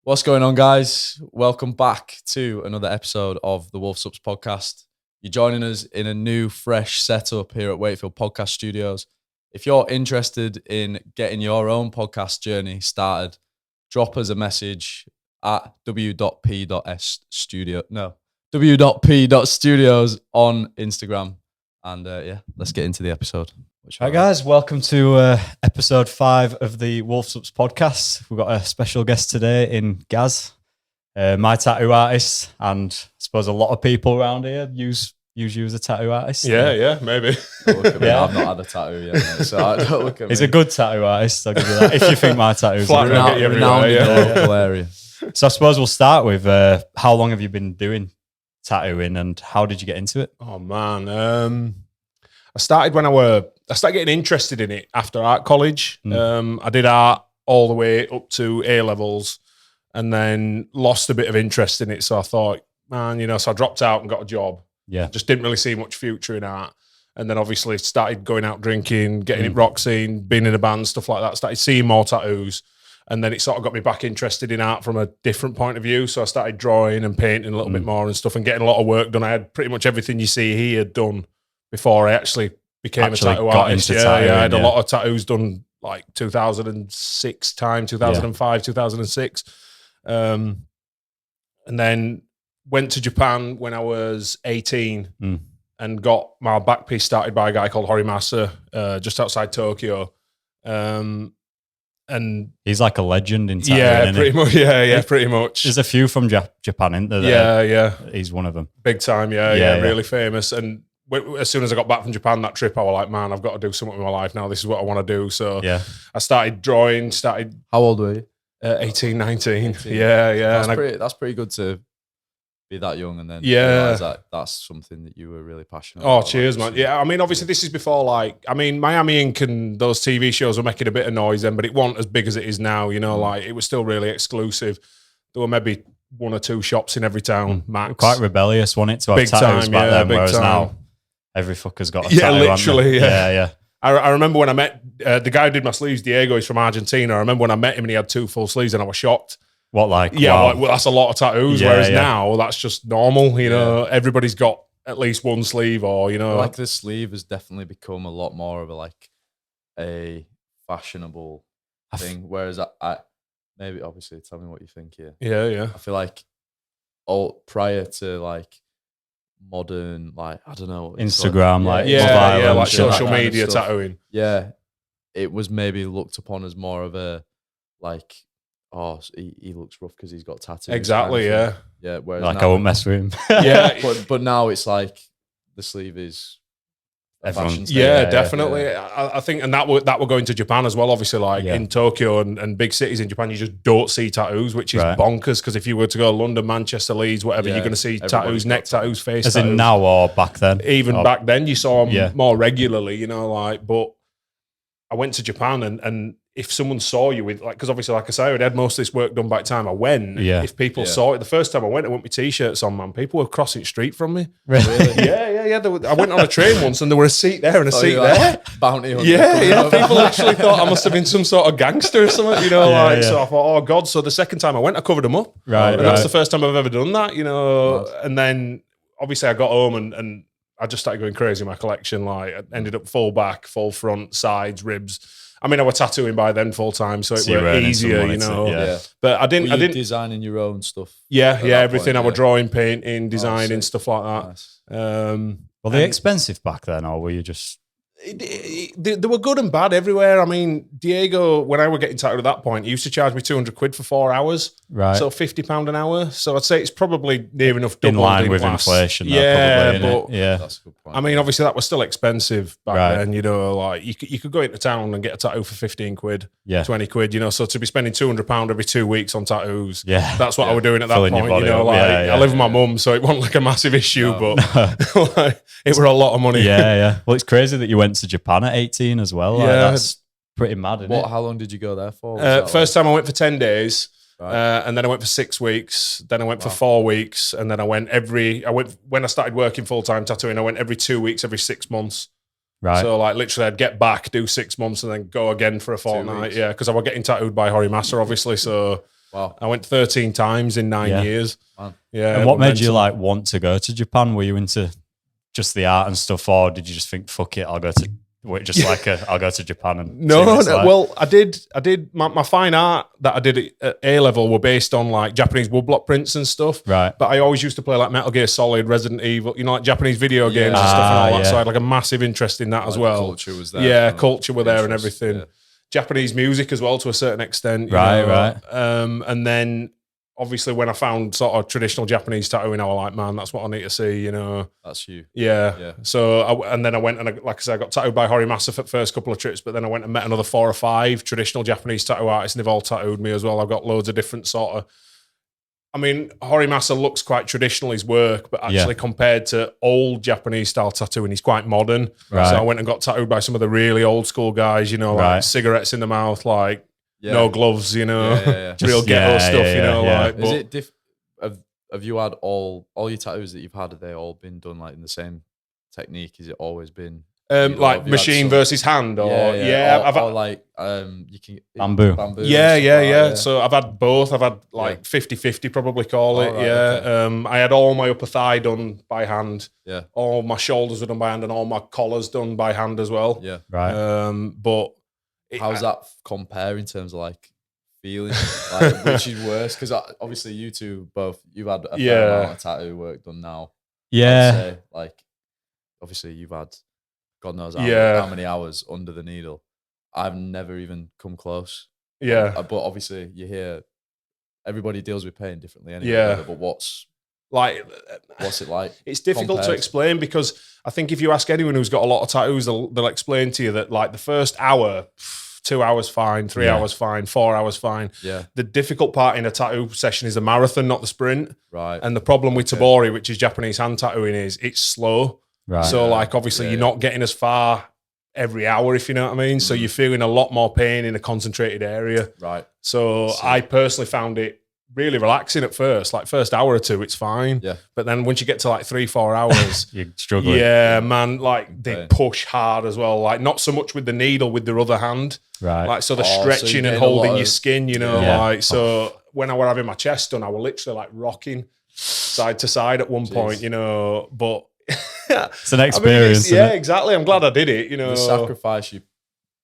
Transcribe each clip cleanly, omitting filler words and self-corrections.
What's going on, guys? Welcome back to another episode of the Supps podcast. You're joining us in a new, fresh setup here at Wakefield Podcast Studios. If you're interested in getting your own podcast journey started, drop us a message at w.p.studios on Instagram. And let's get into the episode. Hi guys, welcome to episode 5 of the Supps podcast. We've got a special guest today in Gazz, my tattoo artist, and I suppose a lot of people around here use you as a tattoo artist. Yeah, maybe. Don't look at me. I've not had a tattoo yet, mate, so don't look at me. He's a good tattoo artist, I'll give you that, if you think my tattoo's renowned in the local area. So I suppose we'll start with how long have you been doing tattooing and how did you get into it? Oh man, I started getting interested in it after art college. I did art all the way up to A levels, and then lost a bit of interest in it. So I thought, man, so I dropped out and got a job. Yeah, just didn't really see much future in art. And then obviously started going out drinking, getting in rock scene, being in a band, stuff like that. Started seeing more tattoos. And then it sort of got me back interested in art from a different point of view. So I started drawing and painting a little bit more and stuff and getting a lot of work done. I had pretty much everything you see here done before I actually became a tattoo artist. I had a lot of tattoos done like 2006 time, 2005, 2006. And then went to Japan when I was 18 and got my back piece started by a guy called Hobbies, just outside Tokyo. And he's like a legend in tattooing. Yeah, pretty much. Yeah, pretty much. There's a few from Japan, isn't there? Yeah. He's one of them. Big time, yeah, really famous. And as soon as I got back from Japan, that trip, I was like, man, I've got to do something with my life now. This is what I want to do. So I started drawing, How old were you? 18, 19. 18. Yeah. That's pretty good to be that young and then realize that that's something that you were really passionate about. Oh, cheers, man. Yeah, I mean, obviously this is before Miami Ink and those TV shows were making a bit of noise then, but it wasn't as big as it is now, like it was still really exclusive. There were maybe 1 or 2 shops in every town, max. Quite rebellious, wasn't it, to have big tattoos time, back then, whereas time. now every fucker's got a tattoo. Literally, yeah. I remember when I met the guy who did my sleeves, Diego, he's from Argentina. I remember when I met him and he had 2 full sleeves and I was shocked. What, like? Yeah, wow. well, that's a lot of tattoos, whereas now that's just normal, everybody's got at least 1 sleeve or, Like the sleeve has definitely become a lot more of a fashionable thing, whereas I maybe, obviously, tell me what you think here. Yeah. I feel like prior to modern, I don't know, Instagram, like social media tattooing. Yeah, it was maybe looked upon as more of a he looks rough because he's got tattoos. Exactly, kind of yeah. Whereas I won't mess with him. Yeah, but now it's like the sleeve is. Definitely. Yeah. I think, and that we're going to Japan as well. Obviously, in Tokyo and big cities in Japan, you just don't see tattoos, which is bonkers. Because if you were to go to London, Manchester, Leeds, whatever, you're going to see tattoos, neck tattoos, face tattoos. As in now or back then? Even back then, you saw them more regularly. But I went to Japan and if someone saw you with, because obviously, like I say, I had most of this work done by the time I went. Yeah. If people saw it, the first time I went with my T-shirts on, man, people were crossing the street from me. Really? Yeah. I went on a train once and there were a seat there and a seat there. Bounty hunter. Yeah. People actually thought I must have been some sort of gangster or something, So I thought, oh, God. So the second time I went, I covered them up. Right. And that's the first time I've ever done that, And then, obviously, I got home and I just started going crazy in my collection. I ended up full back, full front, sides, ribs. I mean, I was tattooing by then full time, so it was easier, But I didn't. Were you designing your own stuff? Yeah, everything. I was drawing, painting, designing, stuff like that. Nice. Were they expensive back then, or were you just? They were good and bad everywhere. I mean, Diego, when I were getting tattooed at that point, he used to charge me 200 quid for 4 hours. Right. So £50 an hour. So I'd say it's probably near enough doubled in line with inflation. Yeah, probably, that's a good point. I mean, obviously that was still expensive back then. You could go into town and get a tattoo for 15 quid, 20 quid. So to be spending £200 every 2 weeks on tattoos, that's what I was doing at that point. I live with my mum, so it wasn't like a massive issue, but it were a lot of money. Yeah. Well, it's crazy that you went to Japan at 18 as well. That's pretty mad, isn't it? How long did you go there for? First time I went for 10 days. And then I went for 6 weeks. Then I went for 4 weeks, and then I went when I started working full time tattooing. I went every 2 weeks, every 6 months. Right. So literally, I'd get back, do 6 months, and then go again for a fortnight. Yeah, because I was getting tattooed by Hobbies, obviously. So Wow. I went 13 times in 9 years. Man. Yeah. And what made you like want to go to Japan? Were you into just the art and stuff, or did you just think, fuck it, I'll go to I'll go to Japan and see what it's like? Well, I did my fine art that I did at A level were based on like Japanese woodblock prints and stuff. Right. But I always used to play like Metal Gear Solid, Resident Evil, like Japanese video games and stuff and all that. So I had like a massive interest in that as well. Culture was there. Yeah, culture were there and Interest, everything. yeah. Japanese music as well to a certain extent. you Right, know. right. And then obviously when I found sort of traditional Japanese tattooing, I was like, man, that's what I need to see, That's you. Yeah. Yeah. So, and then I went and, like I said, I got tattooed by Horimasa for the first couple of trips, but then I went and met another 4 or 5 traditional Japanese tattoo artists, and they've all tattooed me as well. I've got loads of different sort of. I mean, Horimasa looks quite traditional, his work, but actually compared to old Japanese style tattooing, he's quite modern. Right. So I went and got tattooed by some of the really old school guys, like cigarettes in the mouth, like no gloves, real ghetto stuff, like. Is it have you had all your tattoos that you've had? Have they all been done like in the same technique? Has it always been like machine versus hand, or I've had like you can Bamboo. Yeah. So I've had both. I've had like 50-50, probably call it. Right, Okay. I had all my upper thigh done by hand. Yeah. All my shoulders were done by hand, and all my collars done by hand as well. Yeah. Right. But how's that compare in terms of like feeling? Like, which is worse? Because obviously you two both, you've had a fair amount of tattoo work done now. Yeah. I'd say, like, obviously you've had God knows how many hours under the needle. I've never even come close. Yeah. But obviously you hear everybody deals with pain differently anyway. Yeah. But what's it like? It's difficult to explain, because I think if you ask anyone who's got a lot of tattoos, they'll explain to you that like the first hour, 2 hours fine, 3 hours fine, 4 hours fine. Yeah. The difficult part in a tattoo session is the marathon, not the sprint. Right. And the problem with Tabori, which is Japanese hand tattooing, is it's slow. Right. So like obviously you're not getting as far every hour, if you know what I mean. So you're feeling a lot more pain in a concentrated area. Right. So I personally found it really relaxing at first. Like first hour or two, it's fine. Yeah. But then once you get to like 3-4 hours, You're struggling. yeah, man, like they push hard as well. Like not so much with the needle, with their other hand. Right. Like so the so stretching you're and getting a holding lot your of- skin, Yeah. like so when I were having my chest done, I was literally like rocking side to side at one point, but It's an experience. yeah, isn't it? exactly. I'm glad I did it, The sacrifice you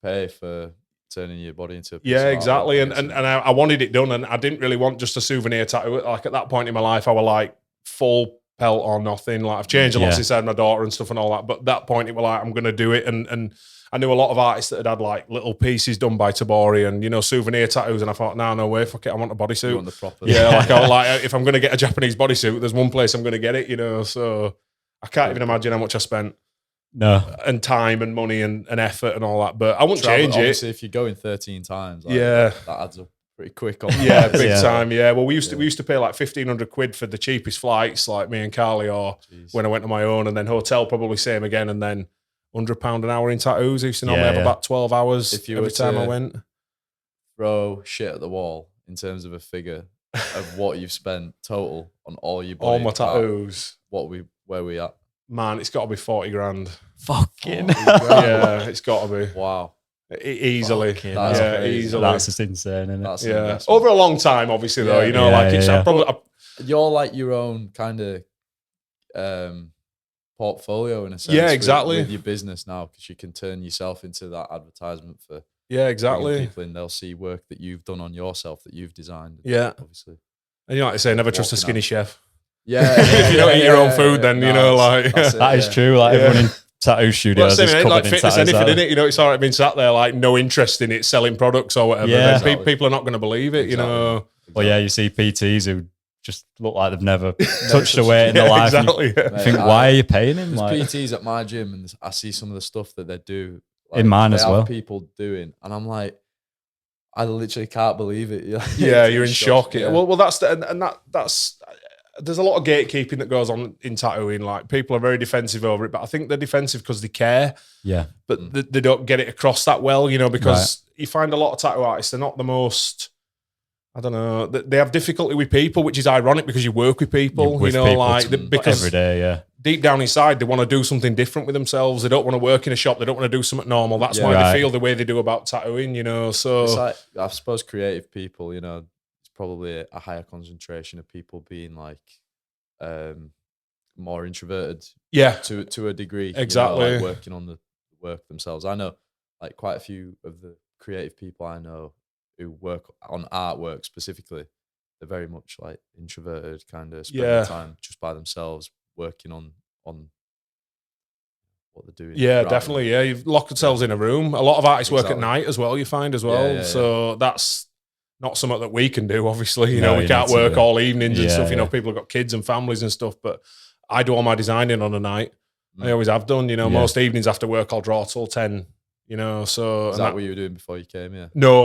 pay for turning your body into a piece Yeah, of exactly. artwork, And I wanted it done, and I didn't really want just a souvenir tattoo. Like at that point in my life, I was like full pelt or nothing. Like I've changed a lot since I had my daughter and stuff and all that. But at that point, it was like I'm gonna do it. And I knew a lot of artists that had like little pieces done by Tabori and souvenir tattoos. And I thought, no way, fuck it, I want a bodysuit. You want the proper. Yeah, like I was like, if I'm gonna get a Japanese bodysuit, there's one place I'm gonna get it. So I can't even imagine how much I spent. No. And time and money and effort and all that. But I wouldn't change it. Obviously, if you're going 13 times, like, Yeah. that adds up pretty quick on Yeah, that. big time. Yeah. Well, we used to pay like 1,500 quid for the cheapest flights, like me and Carly, or when I went on my own, and then hotel probably same again, and then £100 an hour in tattoos. I used to normally have about 12 hours If you every were time I to- went. Throw shit at the wall in terms of a figure of what you've spent total on all your body All my art, tattoos, where we at? man, it's got to be 40 grand. Fucking. Yeah, it's got to be Wow. easily. Fucking That's Yeah, crazy. easily. That's just insane, isn't it? That's an Yeah, investment. over a long time, obviously though. Yeah. Like it's Yeah. I probably. You're like your own kind of portfolio in a sense. Yeah, exactly. With your business now, because you can turn yourself into that advertisement for Yeah, bringing exactly. people in. They'll see work that you've done on yourself that you've designed. Yeah. Obviously. And like I say, never trust a Walking skinny out. chef. Yeah. If you don't eat your own food, then like that's it, That is yeah. true. Like Yeah. everyone in tattoo Well, studios that's is it, mate. covered Like in fitness, tattoos. anything aren't in they? it. It's all right being sat there, like no interest in it, selling products or whatever. Yeah. Then Exactly. people are not going to believe it. Exactly. Well, yeah, you see PTs who just look like they've never touched a weight in their life. and Exactly. You Mate, think, why are you paying him? There's Like, PTs at my gym, and I see some of the stuff that they do. In mine they as have well. People doing, and I'm like, I literally can't believe it. Yeah, you're in shock. Yeah. Well, that's that's. There's a lot of gatekeeping that goes on in tattooing. Like people are very defensive over it, but I think they're defensive because they care, yeah, but they don't get it across that well. Because you find a lot of tattoo artists, they're not the most. I don't know. They have difficulty with people, which is ironic because you work with people. With people like because every day, yeah. deep down inside, they want to do something different with themselves. They don't want to work in a shop. They don't want to do something normal. That's Yeah. why Right. they feel the way they do about tattooing. So It's like, I suppose creative people, it's probably a higher concentration of people being like more introverted. Yeah. To a degree. Exactly. Like working on the work themselves. I know like quite a few of the creative people I know who work on artwork specifically. They're very much like introverted, kind of spend their time just by themselves working on what they're doing. Yeah, definitely. Yeah, you've locked yourselves in a room. A lot of artists work at night as well, you find as well. Yeah. So that's not something that we can do, obviously. You know, we can't work all evenings and stuff. You know, people have got kids and families and stuff, but I do all my designing on a night. I always have done. You know, most evenings after work, I'll draw till 10. You know, so is that what you were doing before you came here? No.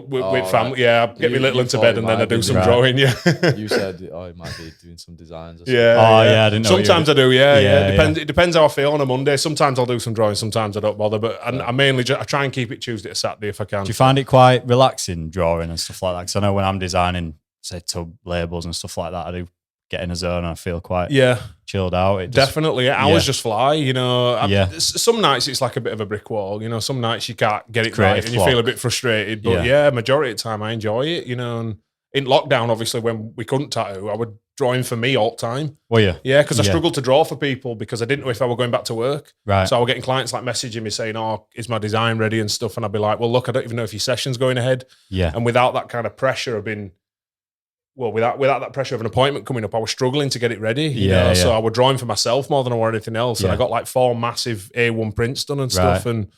With family, right. I get me little into bed and then I do some drawing. Yeah, you said, you might be doing some designs. Or yeah. I didn't know. Sometimes I do. Yeah. It depends how I feel on a Monday. Sometimes I'll do some drawing. Sometimes I don't bother. But I mainly I try and keep it Tuesday to Saturday if I can. Do you find it quite relaxing drawing and stuff like that? Because I know when I'm designing, say, tub labels and stuff like that, I do get in a zone and I feel quite chilled out. Definitely. Hours just fly, you know. Some nights it's like a bit of a brick wall, you know. Some nights you can't get it right and you feel a bit frustrated. But majority of the time I enjoy it, you know. And in lockdown, obviously, when we couldn't tattoo, I would draw in for me all the time. Well, yeah. Because I struggled to draw for people because I didn't know if I were going back to work. Right. So I was getting clients like messaging me saying, is my design ready and stuff? And I'd be like, well, look, I don't even know if your session's going ahead. Yeah. And without that kind of pressure of being... Well, without that pressure of an appointment coming up, I was struggling to get it ready. You know? So I was drawing for myself more than I wanted anything else. And I got like 4 massive A1 prints done and stuff. And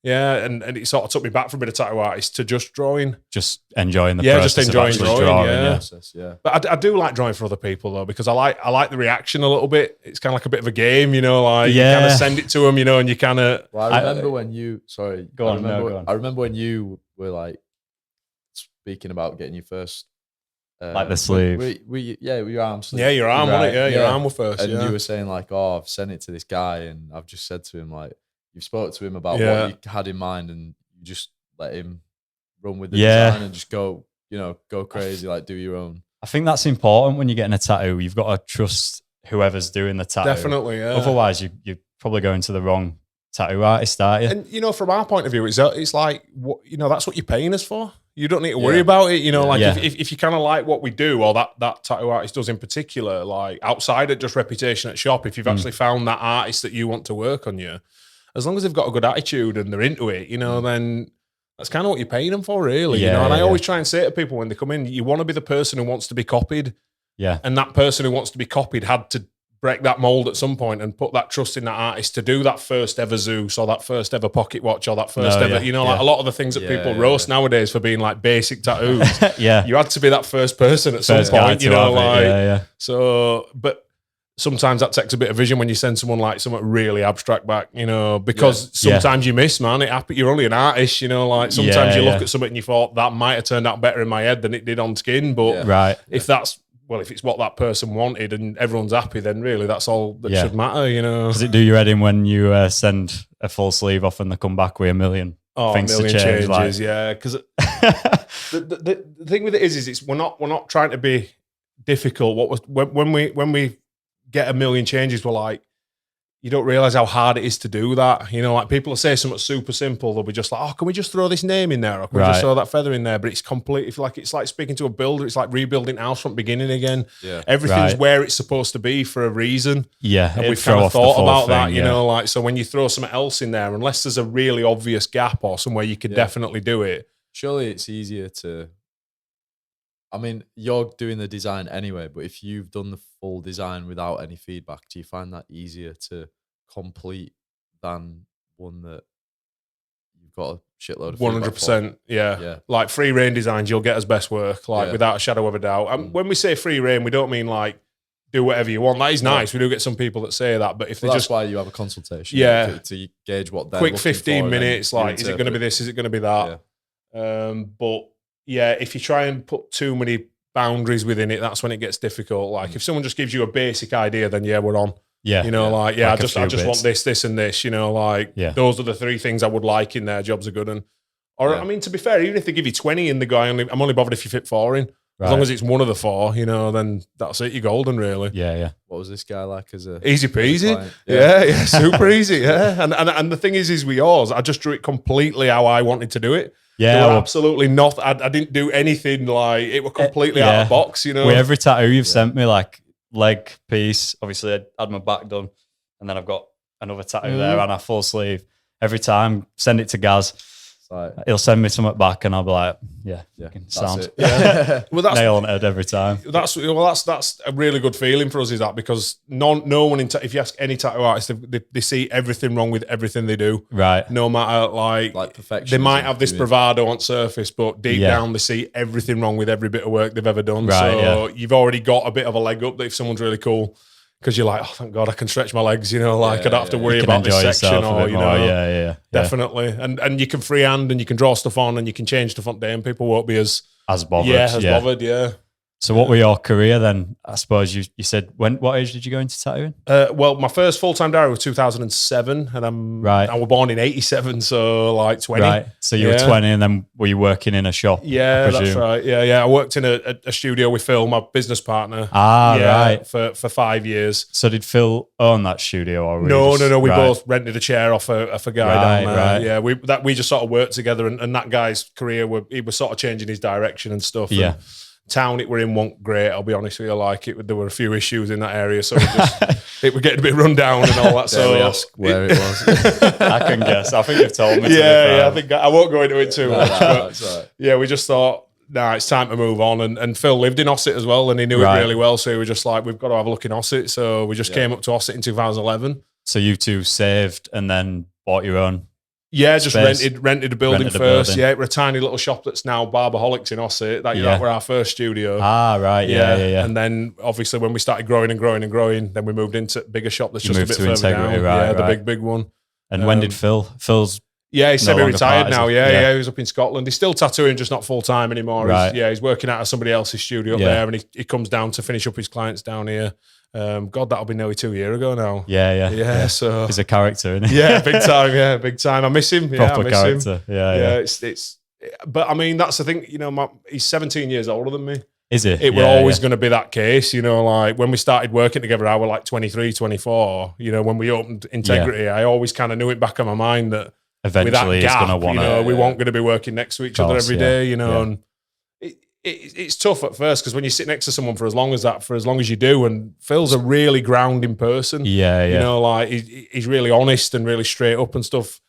and it sort of took me back from being a tattoo artist to just drawing. Just enjoying the process. Just enjoying drawing. Yeah. But I do like drawing for other people though, because I like the reaction a little bit. It's kind of like a bit of a game, you know, like you kind of send it to them, you know, and you kind of... Well, I remember when you... Sorry. Go on. I remember when you were like speaking about getting your first... like the sleeve. Your arm sleeve. Yeah, your arm, wasn't it? Yeah, your arm was first. And you were saying like, I've sent it to this guy and I've just said to him like, you've spoke to him about what you had in mind and you just let him run with the design and just go crazy, like do your own. I think that's important when you're getting a tattoo. You've got to trust whoever's doing the tattoo. Definitely, yeah. Otherwise, you're probably going to the wrong tattoo artist, aren't you? And, you know, from our point of view, it's like, you know, that's what you're paying us for. You don't need to worry about it, you know, like if you kind of like what we do or that tattoo artist does in particular, like outside of just reputation at shop, if you've actually found that artist that you want to work on you, as long as they've got a good attitude and they're into it, you know, then that's kind of what you're paying them for, really. You know, and I always try and say to people when they come in, you want to be the person who wants to be copied. Yeah. And that person who wants to be copied had to break that mold at some point and put that trust in that artist to do that first ever Zeus or that first ever pocket watch or that first ever, you know, like a lot of the things that people roast nowadays for being like basic tattoos. You had to be that first person at some point, you know, like, so, but sometimes that takes a bit of vision when you send someone like something really abstract back, you know, because sometimes you miss, man. You're only an artist, you know, like sometimes you look at something and you thought that might have turned out better in my head than it did on skin. But if it's what that person wanted and everyone's happy, then really that's all that should matter, you know. Does it do your head in when you send a full sleeve off and they come back with a million things to change? Changes, like... yeah. Because the thing with it is it's we're not trying to be difficult. When we get a million changes, we're like, you don't realize how hard it is to do that. You know, like people will say something super simple. They'll be just like, oh, can we just throw this name in there? Or can we just throw that feather in there? But it's completely it's like speaking to a builder. It's like rebuilding house from beginning again. Yeah. Everything's where it's supposed to be for a reason. Yeah. And we've kind of thought about that, you know, like, so when you throw something else in there, unless there's a really obvious gap or somewhere you could definitely do it. Surely it's easier to, I mean, you're doing the design anyway, but if you've done the full design without any feedback, do you find that easier to complete than one that you've got a shitload of 100%, yeah. Like free reign designs, you'll get as best work, like without a shadow of a doubt. When we say free reign, we don't mean like do whatever you want. That is nice. We do get some people that say that, but if that's why you have a consultation, to gauge what they're quick 15 minutes. Like, is it going to be this? Is it going to be that? But yeah, if you try and put too many boundaries within it, that's when it gets difficult. Like if someone just gives you a basic idea, then we're on. Yeah, you know, like I just want this, and this. You know, like those are the 3 things I would like in there. Jobs are good, I mean, to be fair, even if they give you 20 in the guy, I'm only bothered if you fit 4 in. As long as it's one of the 4, you know, then that's it. You're golden, really. Yeah. What was this guy like as a easy peasy? Yeah, super easy. Yeah, and the thing is with yours, I just drew it completely how I wanted to do it. Yeah, They were well, absolutely not. I didn't do anything like it. Were completely out of box, you know. With every tattoo you've sent me, like leg piece, obviously I had my back done, and then I've got another tattoo there and a full sleeve. Every time, send it to Gazz. Like, He'll send me something back, and I'll be like, yeah, that's sound. it. Yeah. Well, that's Nail on head every time. That's a really good feeling for us, is that, because no one if you ask any tattoo artist, they see everything wrong with everything they do, Right. no matter like perfection. they might have this bravado on surface, but deep down they see everything wrong with every bit of work they've ever done. Right, so you've already got a bit of a leg up that if someone's really cool, because you're like, oh, thank God I can stretch my legs, you know, like I don't have to worry about this section, or you know, definitely. And you can freehand and you can draw stuff on and you can change stuff on day, and people won't be as bothered. bothered. Yeah. So what were your career then? I suppose you said, what age did you go into tattooing? Well, my first full-time diary was 2007, and I was born in 87, so like 20. Right. So you were 20, and then were you working in a shop? Yeah, that's right. Yeah. I worked in a studio with Phil, my business partner. Right. For 5 years. So did Phil own that studio? Or No. We both rented a chair off a guy down there. Right. Yeah, we just sort of worked together, and that guy's career, he was sort of changing his direction and stuff. Yeah. And town it were in wasn't great, I'll be honest with you. Like there were a few issues in that area, so it was getting a bit run down and all that. So ask where it was. I can guess. I think you've told me. Yeah. I think I won't go into it too much. But right. yeah, we just thought, nah, it's time to move on. And Phil lived in Ossett as well, and he knew it really well. So we were just like, we've got to have a look in Ossett. So we just came up to Ossett in 2011. So you two saved and then bought your own. Yeah, just space. rented a building first. Yeah, we're a tiny little shop that's now Barberholics in Ossett. That were our first studio. Right. Yeah. And then obviously when we started growing, then we moved into a bigger shop that's just a bit further Integrity, down. The big one. And when did Phil's? Yeah, he's semi-retired now. Yeah, he was up in Scotland. He's still tattooing, just not full time anymore. Right. He's working out of somebody else's studio up there, and he comes down to finish up his clients down here. God, that'll be nearly 2 years ago now. Yeah. So he's a character, isn't he? Yeah, big time. Yeah, big time. I miss him. Proper I miss character. him. Yeah. It's. But I mean, that's the thing. You know, he's 17 years older than me. Is he? It was always going to be that case. You know, like when we started working together, I was like 23, 24. You know, when we opened Integrity, I always kind of knew it back in my mind that eventually with that gap, he's going to want to. You know, we weren't going to be working next to each other every day. You know, and it's tough at first because when you sit next to someone for as long as you do, and Phil's a really grounding person. Yeah. You know, like he's really honest and really straight up and stuff.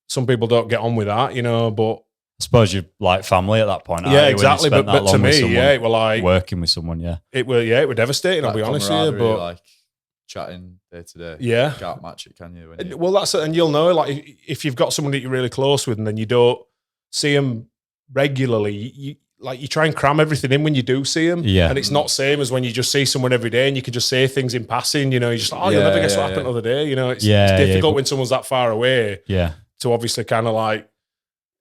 Some people don't get on with that, you know, but I suppose you're like family at that point. Yeah, exactly. But to me, it was like working with someone. It was devastating. I'll be honest with you, but like chatting day to day. Yeah, you can't match it, can you? Well, that's it, and you'll know, like if you've got someone that you're really close with, and then you don't see them regularly, you try and cram everything in when you do see them. Yeah. And it's not same as when you just see someone every day and you can just say things in passing, you know, you're just like, you'll never guess what happened the other day. You know, it's difficult when someone's that far away. Yeah. To obviously kind of like,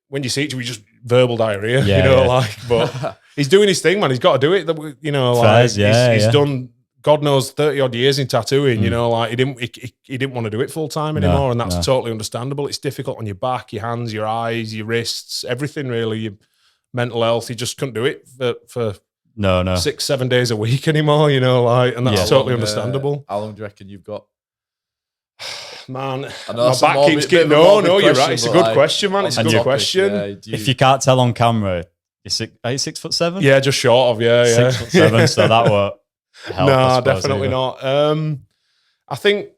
when you see each other, you just verbal diarrhea, you know, like, but he's doing his thing, man. He's got to do it. You know, like he's done, God knows, 30 odd years in tattooing, you know, like he didn't want to do it full time anymore. And that's totally understandable. It's difficult on your back, your hands, your eyes, your wrists, everything really. Your mental health, he just couldn't do it for 6-7 days a week anymore, you know, like, and that's totally understandable. How long do you reckon you've got? Man, my back keeps getting. No, you're right. It's a good question, man. It's a good question. If you can't tell on camera, are you 6'7"? Yeah, just short of 6'7". So that won't help. No, definitely not. I think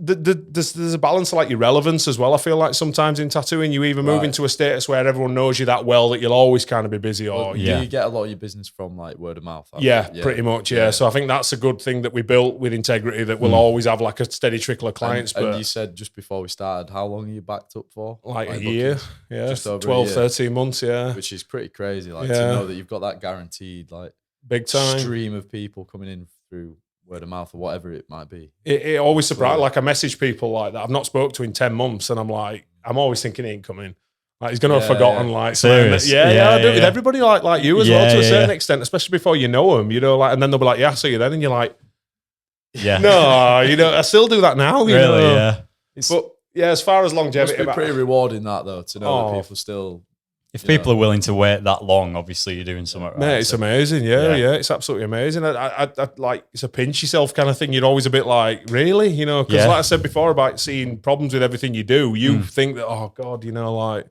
there's a balance of like your relevance as well. I feel like sometimes in tattooing, you either move into a status where everyone knows you that well that you'll always kind of be busy, or do you get a lot of your business from like word of mouth? Pretty much. Yeah. So I think that's a good thing that we built with Integrity, that we'll always have like a steady trickle of clients. And you said just before we started, how long are you backed up for? Like a year. Yeah. Just over 12, 13 months. Yeah. Which is pretty crazy. Like to know that you've got that guaranteed like big time stream of people coming in through word of mouth or whatever it might be. It always surprises. Like I message people like that I've not spoke to in 10 months, and I'm always thinking he ain't coming. Like he's gonna have forgotten. Like serious. I do it with everybody like you as well to a certain extent, especially before you know them. You know, like, and then they'll be like, "Yeah, I see you then," and you're like, no, you know, I still do that now. You know? Yeah. But yeah, as far as longevity, it's pretty rewarding that though to know that people still. If people are willing to wait that long, obviously you're doing something right. Mate, it's amazing. Yeah, it's absolutely amazing. I like, it's a pinch yourself kind of thing. You're always a bit like, really? You know, because like I said before about seeing problems with everything you do, you think that, oh God, you know, like,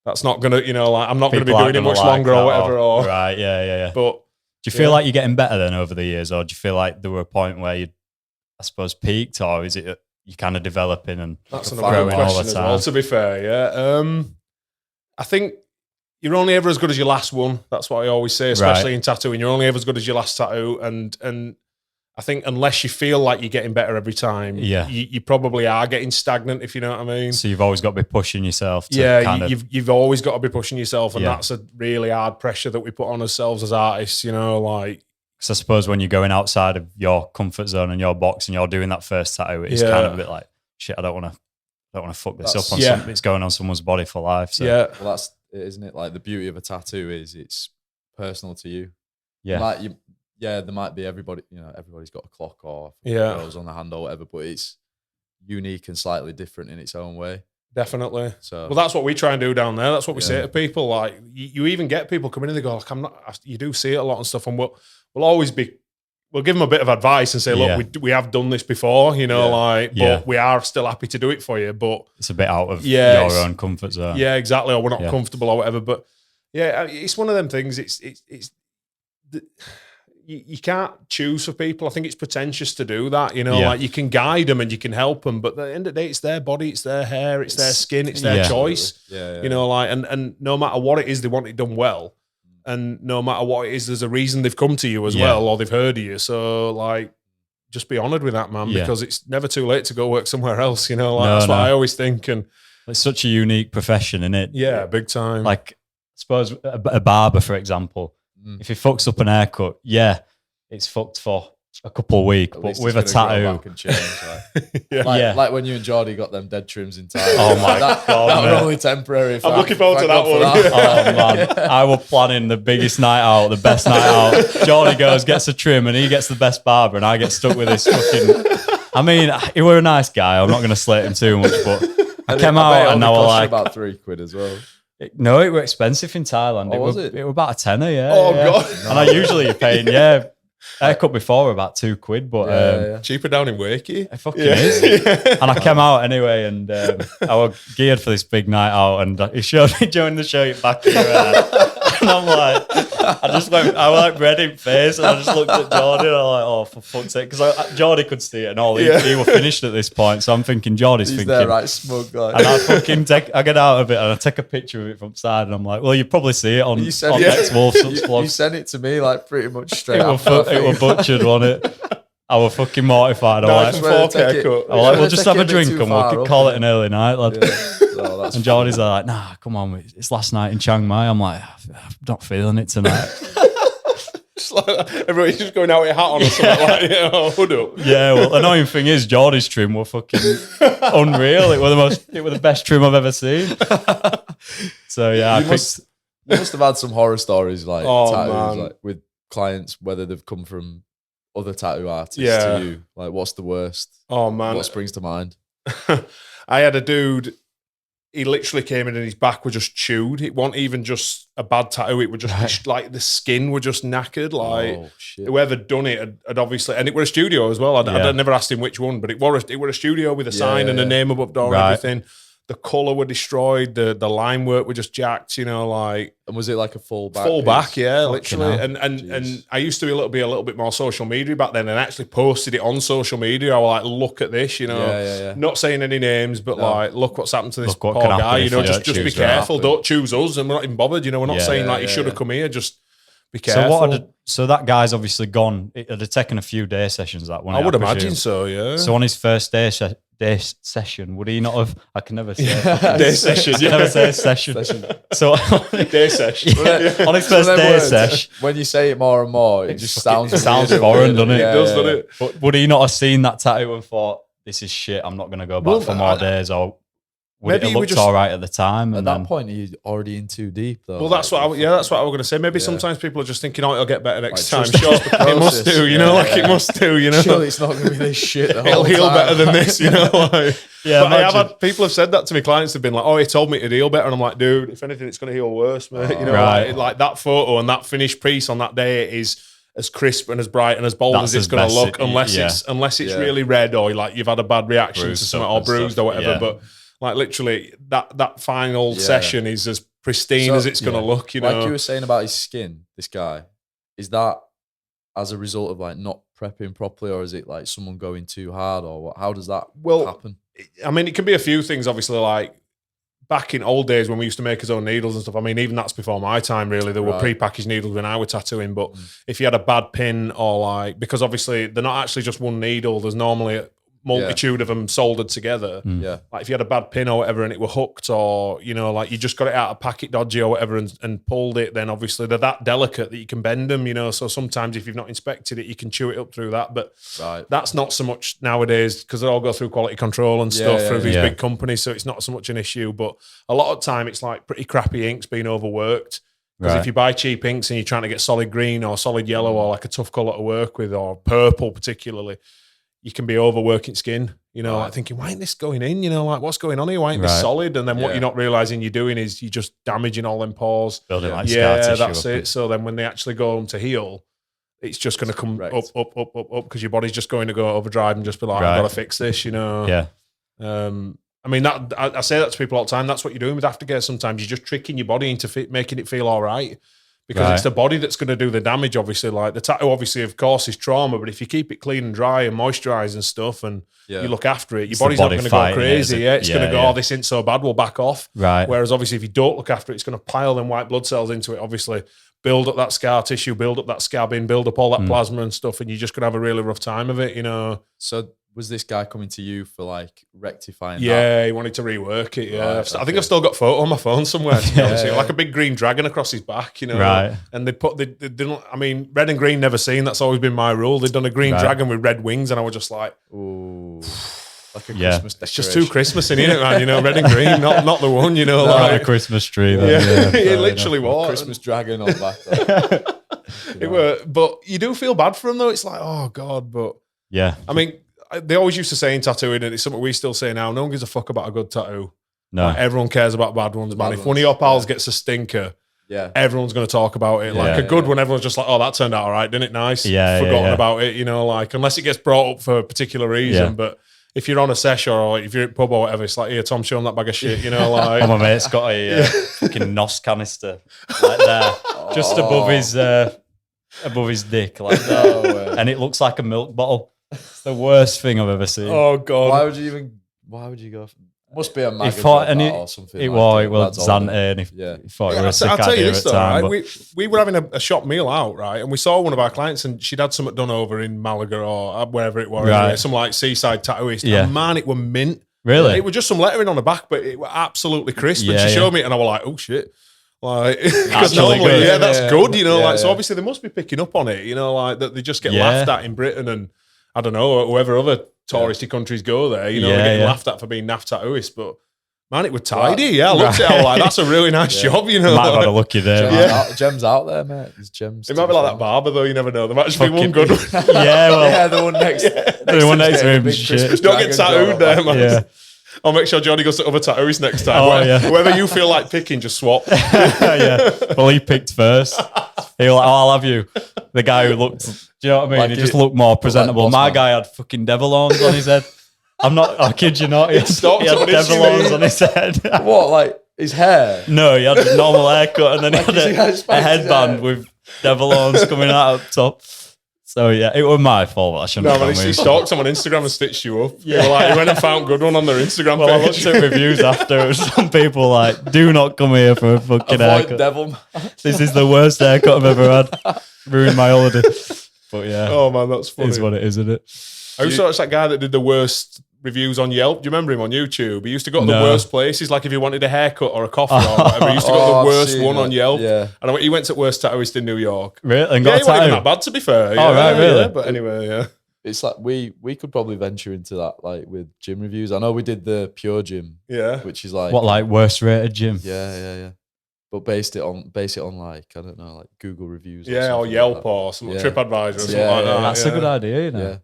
That's not gonna, like I'm not gonna be People doing it aren't much gonna longer like or that, whatever. Or right, yeah. but Do you feel like you're getting better then over the years, or do you feel like there were a point where you, I suppose, peaked, or is it you kind of developing and that's growing another good all question the as time? well. To be fair, yeah. I think you're only ever as good as your last one. That's what I always say, especially in tattooing. You're only ever as good as your last tattoo, and I think unless you feel like you're getting better every time, you probably are getting stagnant, if you know what I mean. So you've always got to be pushing yourself. To you've always got to be pushing yourself, and that's a really hard pressure that we put on ourselves as artists. Like. Because I suppose when you're going outside of your comfort zone and your box and you're doing that first tattoo, it's kind of a bit like, shit, I don't want to fuck this up on something. It's going on someone's body for life. So. Yeah, well, that's it, isn't it? Like the beauty of a tattoo is it's personal to you. Yeah, like there might be everybody. Everybody's got a clock or girls on the hand or whatever, but it's unique and slightly different in its own way. Definitely. So, well, that's what we try and do down there. That's what we say to people. Like you even get people coming in, they go, like, I'm not. You do see it a lot and stuff, and we'll always be. We'll give them a bit of advice and say, look, we have done this before, but we are still happy to do it for you. But it's a bit out of your own comfort zone. Yeah, exactly. Or we're not comfortable or whatever. But yeah, it's one of them things. You can't choose for people. I think it's pretentious to do that. Like you can guide them and you can help them, but at the end of the day, it's their body, it's their hair, it's their skin, it's their choice. And no matter what it is, they want it done well. And no matter what it is, there's a reason they've come to you as well, or they've heard of you. So, like, just be honoured with that, man, because it's never too late to go work somewhere else. That's what I always think. And it's such a unique profession, isn't it? Yeah, big time. Like, I suppose a barber, for example, if he fucks up an haircut, it's fucked for a couple of weeks. But with a tattoo, like when you and Jordy got them dead trims in time. Oh my god, that were only temporary. I'm looking forward to that one. Oh man, I was planning the biggest night out, the best night out. Jordy goes, gets a trim, and he gets the best barber, and I get stuck with this fucking. I mean, he were a nice guy. I'm not going to slate him too much, but I came out and I was like, about £3 as well. No, it were expensive in Thailand. Was it? It were about a tenner, God! And I usually paying haircut before were about £2, but cheaper down in Wakey. It fucking is. And I came out anyway, and I was geared for this big night out, and he showed me during the show back here, and I'm like, I was like red in face, and I just looked at Jordy, and I'm like, oh, for fuck's sake, because Jordy could see it, and all he were finished at this point, so I'm thinking Jordy's He's thinking, there, right, smug, like. and I get out of it, and I take a picture of it from side, and I'm like, well, you probably see it on next Wolf Supps vlog. You sent it to me like pretty much straight after. It was butchered, wasn't it? I was fucking mortified. I was like, we'll just have a drink and we'll call it an early night, lad. And Jordy's like, nah, come on, it's last night in Chiang Mai. I'm like, I'm not feeling it tonight. Just like everybody's just going out with a hat on or something like, hood up. Yeah, well, annoying thing is Jordy's trim were fucking unreal. It was the best trim I've ever seen. So yeah, you must have had some horror stories like tattoos, like with clients, whether they've come from other tattoo artists to you. Like, what's the worst? Oh man, what springs to mind? I had a dude. He literally came in and his back was just chewed. It wasn't even just a bad tattoo. It was just like the skin were just knackered. Like whoever done it had obviously, and it was a studio as well. I never asked him which one, but it was a studio with a sign and a name above door and everything. The colour were destroyed. The line work were just jacked. And was it like a full back? Full back, yeah, literally. Hell. And I used to be a little bit more social media back then, and actually posted it on social media. I was like, look at this, Not saying any names, but like, look what's happened to this poor guy. Just be careful. Don't choose us, and we're not even bothered. We're not saying like you should have come here. Just be careful. So that guy's obviously gone. It had taken a few day sessions. That one, I would imagine so. Yeah. So on his first day session, would he not have? I can never say day session. I can never say session. So day session. On his first day session, when you say it more and more, it just sounds foreign, doesn't it? It does, doesn't it? But would he not have seen that tattoo and thought, "This is shit. I'm not going to go back for more days," or maybe it looked all right at the time? At that point, you're already in too deep, though. Well, that's what I was going to say. Maybe sometimes people are just thinking, "Oh, it'll get better next time." Sure, it must do, it must do, Surely it's not going to be this shit. It'll heal better than this, Yeah, but I have had people have said that to me. Clients have been like, "Oh, he told me to heal better," and I'm like, "Dude, if anything, it's going to heal worse, mate." Like that photo and that finished piece on that day is as crisp and as bright and as bold as it's going to look, unless it's really red or like you've had a bad reaction to something or bruised or whatever. But like literally, that final session is as pristine as it's going to look, you know. Like you were saying about his skin, this guy, is that as a result of like not prepping properly, or is it like someone going too hard, or what? How does that happen? I mean, it can be a few things, obviously, like back in old days when we used to make his own needles and stuff. I mean, even that's before my time, really. There were pre-packaged needles when I was tattooing, but if you had a bad pin or like, because obviously they're not actually just one needle, there's normally a multitude of them soldered together. Yeah. Like if you had a bad pin or whatever and it were hooked, or, you know, like you just got it out of packet dodgy or whatever and pulled it, then obviously they're that delicate that you can bend them, you know. So sometimes if you've not inspected it, you can chew it up through that. But that's not so much nowadays because they all go through quality control and stuff through these big companies. So it's not so much an issue. But a lot of time it's like pretty crappy inks being overworked. Because if you buy cheap inks and you're trying to get solid green or solid yellow or like a tough colour to work with, or purple particularly, you can be overworking skin, you know, like thinking, why ain't this going in? You know, like what's going on here? Why ain't this solid? And then what you're not realizing you're doing is you're just damaging all them pores. Building like scar tissue. That's it. So then when they actually go on to heal, it's just going to come up because your body's just going to go overdrive and just be like, I've got to fix this, you know. Yeah. I mean, that I say that to people all the time. That's what you're doing with Aftercare. Sometimes you're just tricking your body into making it feel all right. Because it's the body that's going to do the damage, obviously. Like the tattoo, obviously, of course, is trauma. But if you keep it clean and dry and moisturised and stuff, and you look after it, your body's not going to go crazy. It's going to go, oh, this ain't so bad, we'll back off. Right. Whereas, obviously, if you don't look after it, it's going to pile them white blood cells into it, obviously, build up that scar tissue, build up that scabbing, build up all that plasma and stuff, and you're just going to have a really rough time of it, you know. So was this guy coming to you for like rectifying that? Yeah, he wanted to rework it, I think I've still got a photo on my phone somewhere, to be honest. Like a big green dragon across his back, you know. Right. And they didn't, I mean, red and green never seen, that's always been my rule. They'd done a green dragon with red wings, and I was just like, ooh. Like a Christmas decoration. It's just too Christmas in it, man, you know, red and green, not the one, you know. Like a Christmas tree. Then, it literally was. Christmas dragon on the back. It were, but you do feel bad for them though. It's like, oh God, but I mean, they always used to say in tattooing, and it's something we still say now, no one gives a fuck about a good tattoo. No. Like, everyone cares about bad ones, man. If one of your pals gets a stinker, everyone's going to talk about it. Like a good one, everyone's just like, oh, that turned out all right, didn't it? Nice. Forgotten about it, you know, like, unless it gets brought up for a particular reason. But if you're on a sesh or if you're at pub or whatever, it's like, here, Tom, show him that bag of shit, you know, like. My mate's got a fucking NOS canister like there, just above his dick, like that. And it looks like a milk bottle. It's the worst thing I've ever seen. Oh God! Why would you go? Must be a magazine or something. It was Zante, and he thought it was a sick idea at the time. Right? We were having a shop meal out, right, and we saw one of our clients, and she'd had something done over in Malaga or wherever it was, anyway, some like seaside tattooist. Yeah. And man, it were mint. Really? It was just some lettering on the back, but it were absolutely crisp. And she showed me, and I was like, oh shit. Like, because normally, that's good, you know. So obviously they must be picking up on it, you know, like that they just get laughed at in Britain, and I don't know, whoever other touristy countries go there, you know, they're getting laughed at for being naff tattooists, but man, it was tidy. I looked at it, I was like, that's a really nice job, you know. Might have had a lucky there. Gems out there, mate. There's gems. It might be like that barber, though, you never know. There might just be one good one. The one next to him. Don't get tattooed there, man. Yeah. I'll make sure Johnny goes to other tattooists next time. Whoever you feel like picking, just swap. Well, he picked first. He was like, oh, I'll have you. The guy who looked, do you know what I mean? Like he just looked more presentable. Like my guy had fucking devil horns on his head. I kid you not. He had devil horns on his head. What, like his hair? No, he had a normal haircut, and then he had a headband with devil horns coming out up top. So yeah, it was my fault. I shouldn't have. No, man, he stalked them on Instagram and stitched you up. Yeah, he went and found good one on their Instagram page. I looked at reviews after. Some people like, do not come here for a fucking haircut. Devil. This is the worst haircut I've ever had. Ruined my holiday. But yeah. Oh man, that's funny. It is what it is, isn't it? I also watched that guy that did the worst reviews on Yelp. Do you remember him on YouTube? He used to go to the worst places, like if you wanted a haircut or a coffee or whatever. He used to go to the worst one on Yelp. Yeah. And he went to worst tattooist in New York. Really? And he wasn't even that bad, to be fair. Oh, right, really? Yeah, but anyway, It's like we could probably venture into that, like with gym reviews. I know we did the Pure Gym, which is like what, like worst rated gym? Yeah. But base it on like, I don't know, like Google reviews. Or Yelp like or some TripAdvisor or something like that. That's a good idea, you know. Yeah.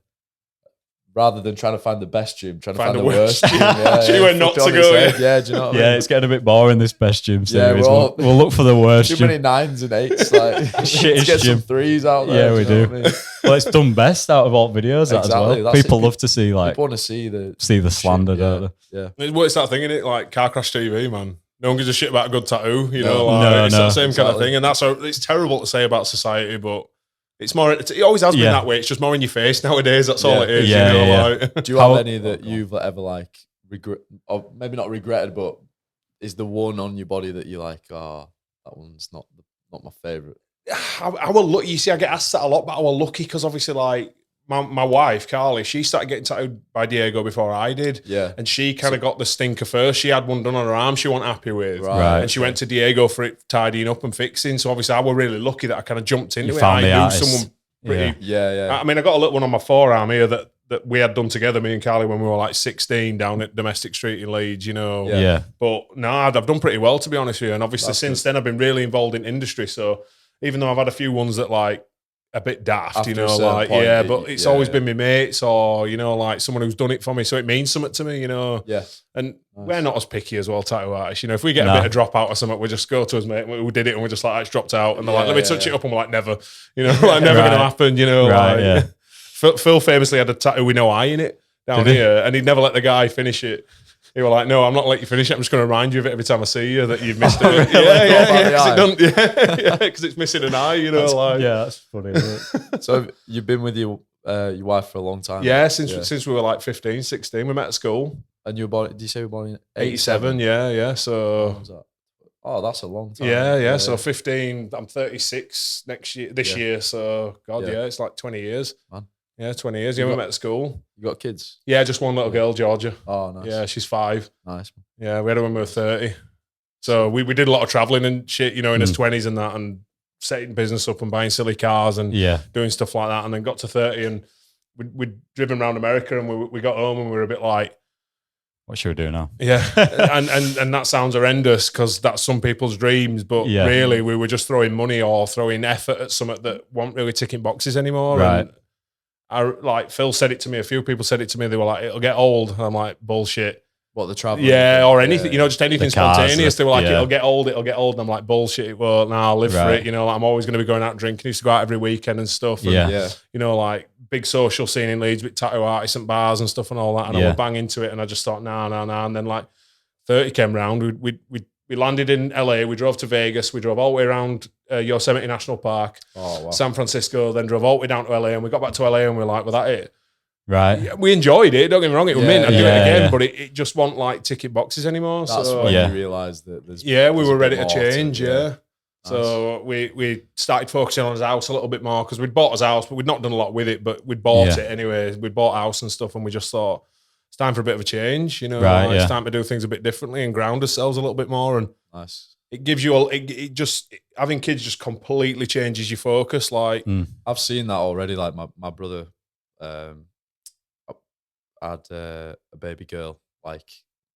Rather than trying to find the best gym, trying to find the worst gym. Actually, where not to go. Do you know what I mean? It's getting a bit boring, this best gym series. We'll look for the worst too gym. Too many 9s and 8s. Like, shittest get gym. Some 3s out there. Yeah, we do. I mean? Well, it's done best out of all videos as well. People love to see, like, people want to see the slander, don't they? Yeah. It's that thing, isn't it? Like car crash TV, man. no one gives a shit about a good tattoo, you know, it's that same kind of thing. And it's terrible to say about society, but it's more, it always has been that way. It's just more in your face nowadays. That's all it is. Yeah, you know, like. Do you have any that you've ever like regret, or maybe not regretted, but is the one on your body that you're like, oh, that one's not my favorite? I will look. You see, I get asked that a lot, but I will lucky because obviously, like my wife Carly, she started getting tattooed by Diego before I did. Yeah, and she kind of got the stinker first. She had one done on her arm. She wasn't happy with, right? And she went to Diego for it tidying up and fixing. So obviously, I was really lucky that I kind of jumped into it. I knew someone pretty. Yeah. I mean, I got a little one on my forearm here that we had done together, me and Carly, when we were like 16 down at Domestic Street in Leeds, you know. Yeah. But no, I've done pretty well, to be honest with you. And obviously, since then, I've been really involved in industry. So even though I've had a few ones that like a bit daft, After you know, like point, but it's always been my mates or, you know, like someone who's done it for me. So it means something to me, you know. Yeah. And we're not as picky as well, tattoo artists. You know, if we get a bit of dropout or something, we just go to us mate who did it and we're just like, it's dropped out. And they're like, let me touch it up. And we're like, never, you know, like never going to happen, you know. Right, like, Phil famously had a tattoo with no eye in it down here, and he'd never let the guy finish it. He was like, no, I'm not letting you finish it. I'm just going to remind you of it every time I see you that you've missed it. Because it's missing an eye, you know. That's funny. Isn't it? So you've been with your wife for a long time? Yeah, since we were like 15, 16. We met at school. And you were born, did you say you were born in 87? Yeah. So... Oh, that's a long time. Yeah. So 15, I'm 36 this year. So, God, it's like 20 years. Man. Yeah, 20 years. Yeah, we met at school. You got kids? Yeah, just one little girl, Georgia. Oh, nice. Yeah, she's 5. Nice. Yeah, we had her when we were 30. So we did a lot of traveling and shit, you know, in his 20s and that, and setting business up and buying silly cars and doing stuff like that. And then got to 30 and we'd driven around America and we got home and we were a bit like, what should we do now? Yeah, and that sounds horrendous because that's some people's dreams, but really we were just throwing money or throwing effort at something that weren't really ticking boxes anymore. Right. And Phil said it to me, a few people said it to me, they were like, it'll get old. And I'm like, bullshit. What, the travel? Yeah, or anything, you know, just anything spontaneous. They were like, it'll get old. And I'm like, bullshit. Well, I'll live for it. You know, like, I'm always going to be going out drinking. I used to go out every weekend and stuff. And, you know, like big social scene in Leeds with tattoo artists and bars and stuff and all that. And I would bang into it. And I just thought, nah. And then like 30 came round. We landed in LA. We drove to Vegas. We drove all the way around Yosemite National Park, San Francisco, then drove all the way down to LA. And we got back to LA and we were like, well, that it. Right. Yeah, we enjoyed it. Don't get me wrong. It was mint. I'd do it again, but it just wasn't like ticking boxes anymore. That's so, when you realised that there's... Yeah, we were ready to change, Nice. So we started focusing on his house a little bit more because we'd bought his house, but we'd not done a lot with it, but we'd bought it anyway. We'd bought a house and stuff, and we just thought, it's time for a bit of a change, you know? It's time to do things a bit differently and ground ourselves a little bit more. And it gives you having kids just completely changes your focus. Like I've seen that already. Like my brother had a baby girl, like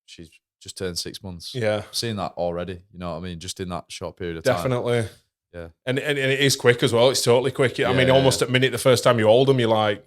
she's just turned 6 months. Yeah. I've seen that already, you know what I mean? Just in that short period of time. Definitely. Yeah. And it is quick as well. It's totally quick. I mean, almost at minute the first time you hold them, you're like,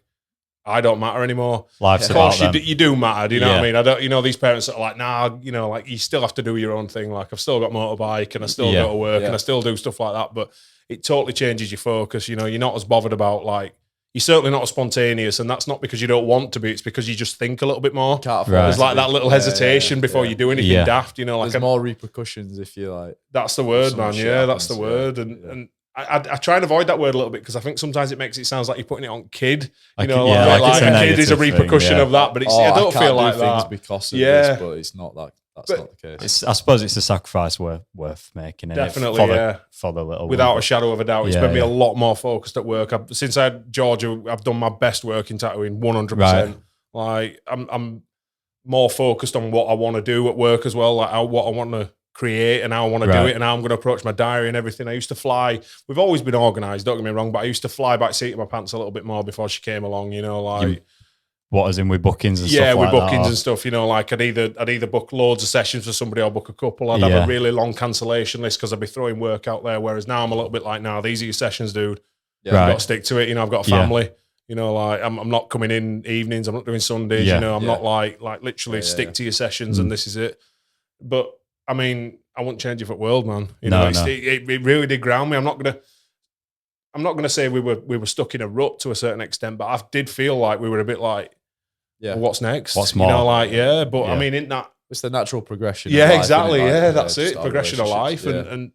I don't matter anymore. Life's of about course, them. you do matter. Do you know what I mean? I don't. You know, these parents that are like, nah. You know, like you still have to do your own thing. Like I've still got motorbike and I still go to work and I still do stuff like that. But it totally changes your focus. You know, you're not as bothered about like. You're certainly not as spontaneous, and that's not because you don't want to be. It's because you just think a little bit more. There's like that little hesitation before you do anything daft. You know, like there's more repercussions if you like. That's the word, man. Yeah, that's the word. And I try and avoid that word a little bit because I think sometimes it makes it sound like you're putting it on kid. You know, like a kid is a repercussion of that. But it's, I don't feel like that. Because of this, but it's not that. That's not the case. I suppose it's a sacrifice worth making. Definitely, for the little without a shadow of a doubt. It's made me a lot more focused at work. Since I had Georgia, I've done my best work in tattooing 100%. Like I'm more focused on what I want to do at work as well, like what I want to create and how I want to do it and how I'm going to approach my diary and everything. I used to fly. We've always been organised, don't get me wrong, but I used to fly back seat in my pants a little bit more before she came along, you know, like... What, as in with bookings and stuff like that? Yeah, with bookings and stuff, you know, like I'd either book loads of sessions for somebody or book a couple. I'd have a really long cancellation list because I'd be throwing work out there, whereas now I'm a little bit like, these are your sessions, dude. I've got to stick to it. You know, I've got a family. You know, like I'm not coming in evenings. I'm not doing Sundays. You know, I'm not like literally stick to your sessions and this is it. But, I mean, I wouldn't change it for the world, man. You know, it really did ground me. I'm not gonna say we were stuck in a rut to a certain extent, but I did feel like we were a bit like, well, what's next? What's more? You know, like, but I mean, in that It's the natural progression. Yeah, of life, exactly. innit? Like, Yeah, that's just it. our Progression of life. relationships, And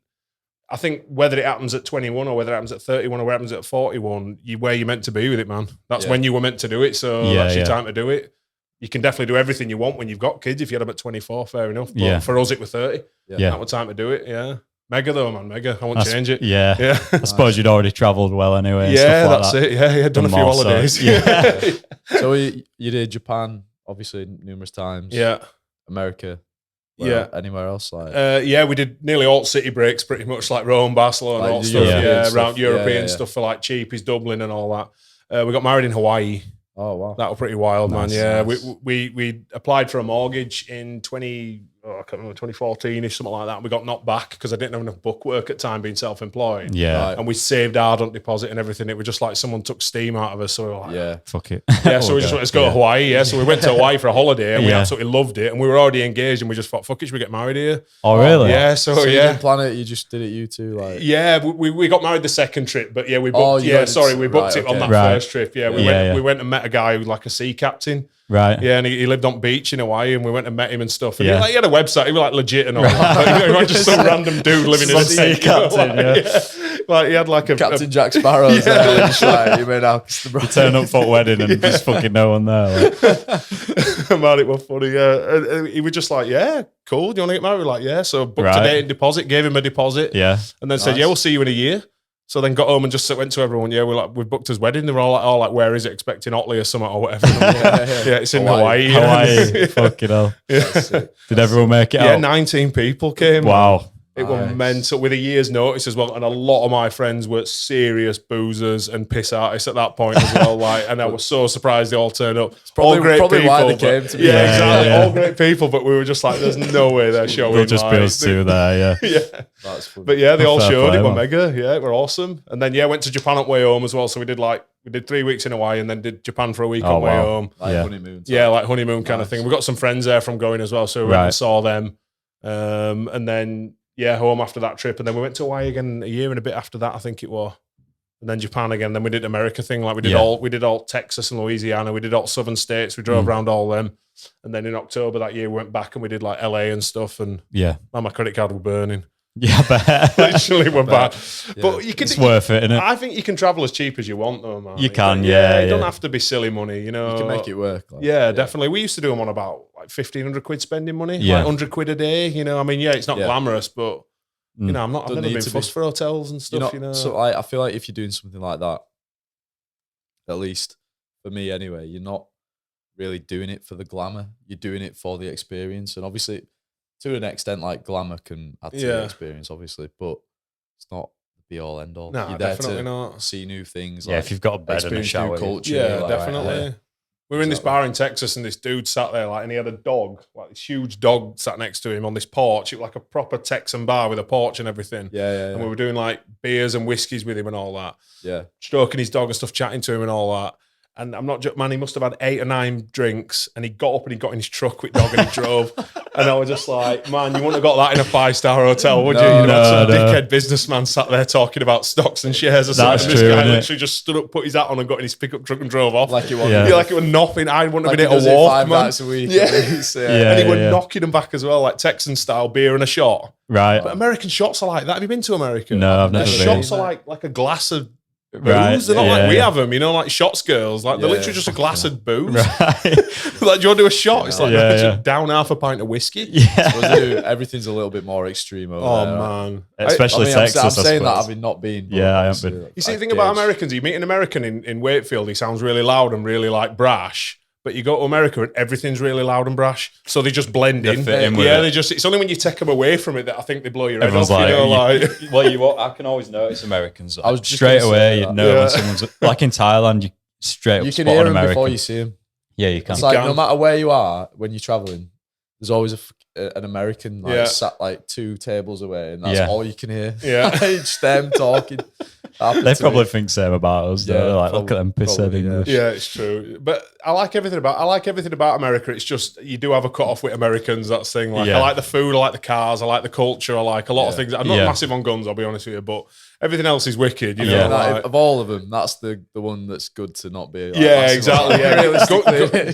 I think whether it happens at 21 or whether it happens at 31 or whether it happens at 41, where you're meant to be with it, man. That's when you were meant to do it. So that's your time to do it. You can definitely do everything you want when you've got kids. If you had them at 24, fair enough. But for us, it was 30. Yeah. That was time to do it. Yeah. Mega though, man. Mega. I won't change it. Yeah. I suppose you'd already travelled well anyway. Yeah, like that's that. it. Yeah. Done a few holidays. Yeah. So you did Japan, obviously, numerous times. Yeah. America. Anywhere else? Like we did nearly all city breaks, pretty much like Rome, Barcelona, Like all the stuff. European Around stuff. European stuff for like cheapies, Dublin, and all that. We got married in Hawaii. oh wow. That was pretty wild, man. Yeah, nice. we applied for a mortgage in 2014ish, something like that. And we got knocked back because I didn't have enough bookwork at the time being self-employed. Yeah. Right. And we saved hard on deposit and everything. It was just like someone took steam out of us. So we were like, Yeah. Fuck it. yeah, so we just went, let's go to Hawaii. Yeah, so we went to Hawaii for a holiday and we absolutely loved it. And we were already engaged and we just thought, fuck it, should we get married here? Oh, really? Yeah, So you didn't plan it, you just did it you two? Like Yeah, we got married the second trip, but yeah, we booked. Oh, you we got it- booked right, it on okay. that first trip. Yeah, Yeah. we went and met a guy who was like a sea captain. Right. Yeah, and he lived on beach in Hawaii, and we went and met him and stuff. And Yeah. he had a website. He was like legit and all that. But, he was just some random dude living in a Some sea tent, you know, captain, like he had like a Captain Jack Sparrow's there. Just like, you made out the bride. Turn up for a wedding and just fucking no one there. Like. man, it was funny. Yeah, and he was just like, yeah, cool. Do you want to get married? We're like, yeah. So booked a date and deposit, gave him a deposit. Yeah. And then said, Nice. yeah, we'll see you in a year. So then got home and just went to everyone. Yeah, we've booked his wedding. They were all like, where is it? Expecting Otley or something or whatever. Yeah, it's in Hawaii. Hawaii. Fucking hell. Did everyone make it Yeah, out? 19 people came. Wow. It was mental with a year's notice as well. And a lot of my friends were serious boozers and piss artists at that point as well. Like, and I was so surprised they all turned up. Probably, all great probably people. why they but- came to me. yeah, exactly. yeah. All great people, but we were just like, there's no way they're showing. They'll just be like, us two there, yeah. yeah. That's funny. But yeah, they all Fair showed. play, It were man. mega. Yeah, it were awesome. And then went to Japan on way home as well. So we did 3 weeks in Hawaii and then did Japan for a week on way wow. home. Like Yeah. honeymoon. Yeah, like honeymoon kind of thing. We got some friends there from going as well, so we went Right. and saw them. And then home after that trip, and then we went to Hawaii again a year and a bit after that, I think it was. And then Japan again. Then we did America thing, like we did all Texas and Louisiana. We did all southern states. We drove around all them. And then in October that year, we went back and we did like LA and stuff. And Yeah. man, my credit card was burning. Yeah, but Literally, we're back. Yeah. But you can. it's worth it, innit? I think you can travel as cheap as you want, though, man. You can, yeah, It don't yeah. have to be silly money, you know. You can make it work. Like, Yeah, definitely. We used to do them on about like 1,500 quid spending money, Yeah. like 100 quid a day. You know, I mean, it's not Yeah. glamorous, but you know, I've Doesn't never need been to fussed be. for hotels and stuff. You're not, you know, so I feel like if you're doing something like that, at least for me anyway, you're not really doing it for the glamour. You're doing it for the experience. And obviously, to an extent, like glamour can add to the experience, obviously, but it's not the be all end all. No, You're there definitely to not. see new things. Yeah, like if you've got a bed and a experience shower. new culture. yeah, like, definitely. We were in this bar in Texas, and this dude sat there, like, and he had a dog, like this huge dog sat next to him on this porch. It was like a proper Texan bar with a porch and everything. Yeah. And we were doing like beers and whiskeys with him and all that. Yeah. Stroking his dog and stuff, chatting to him and all that. And I'm not joking, man, he must have had 8 or 9 drinks, and he got up and he got in his truck with dog and he drove. And I was just like, man, you wouldn't have got that in a 5-star hotel, would you? You know, some dickhead businessman sat there talking about stocks and shares or something. That's And this true, guy isn't it? literally just stood up, put his hat on and got in his pickup truck and drove off. Like you want. Yeah. Yeah, like it was nothing. I wouldn't Like have been he able does to it walk, 5 man. nights a week. Yeah. at least, Yeah. And he were knocking them back as well, like Texan style beer and a shot. Right. But American shots are like that. Have you been to America? No, I've Their never been. shots are like a glass of booze. Right, They're not like yeah, we yeah. have them, you know, like shots girls. Like they're Yeah. literally just a glass of booze. Right. Like, do you want to do a shot? It's like Yeah, just yeah. down half a pint of whiskey. Yeah. Everything's a little bit more extreme over Oh there. man. Especially I'm Texas. saying that I suppose. having not been. but Yeah, I have obviously, been. like, You see, the I thing about gauge. Americans, you meet an American in Wakefield, he sounds really loud and really like brash. But you go to America and everything's really loud and brash. So they just blend in. fit in with Yeah, it. they just, it's only when you take them away from it that I think they blow your head Everyone's off. like, You know, like well, I can always notice Americans. I was just straight gonna away, say you that. know Yeah. when someone's like in Thailand, you straight up You can spot hear an them American. before you see them. Yeah, you can. It's like can. no matter where you are when you're traveling, there's always an American like sat like 2 tables away, and that's Yeah. all you can hear. Yeah. It's them talking. They probably think same about us. Yeah, They're like, look at them pisshead probably, yeah. English. Yeah, it's true. But I like everything about America. It's just you do have a cut off with Americans. That's the thing. Like Yeah. I like the food, I like the cars, I like the culture, I like a lot of things. I'm not Yeah. massive on guns, I'll be honest with you, but everything else is wicked. You know, Yeah, like, of all of them, that's the one that's good to not be. Like, yeah, that's exactly. the Yeah, one. Realistically,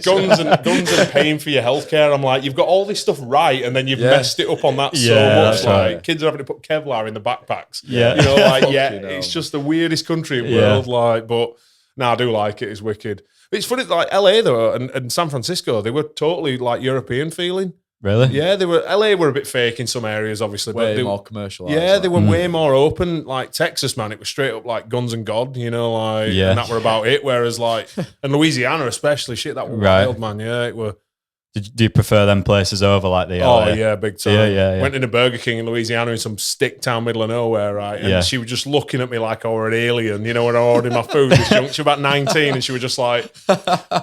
guns and paying for your healthcare. I'm like, you've got all this stuff right, and then you've messed it up on that so much. that's Like right. kids are having to put Kevlar in the backpacks. Yeah. You know, like Fucking hell. it's just the weirdest country in the world. Like, but no, I do like it. It's wicked. It's funny, like LA though, and San Francisco, they were totally like European feeling. Really? Yeah, they were. LA were a bit fake in some areas, obviously, way but they, more commercial. yeah, they were way more open. Like Texas, man, it was straight up like guns and God, you know, like and that were about it. Whereas like and Louisiana, especially, shit, that was wild, man. Yeah, it were. Do you prefer them places over like the LA? Oh yeah, big time. Yeah. Went in a Burger King in Louisiana in some stick town, middle of nowhere, right? And she was just looking at me like I were an alien. You know, when I ordered my food, she was about 19, and she was just like,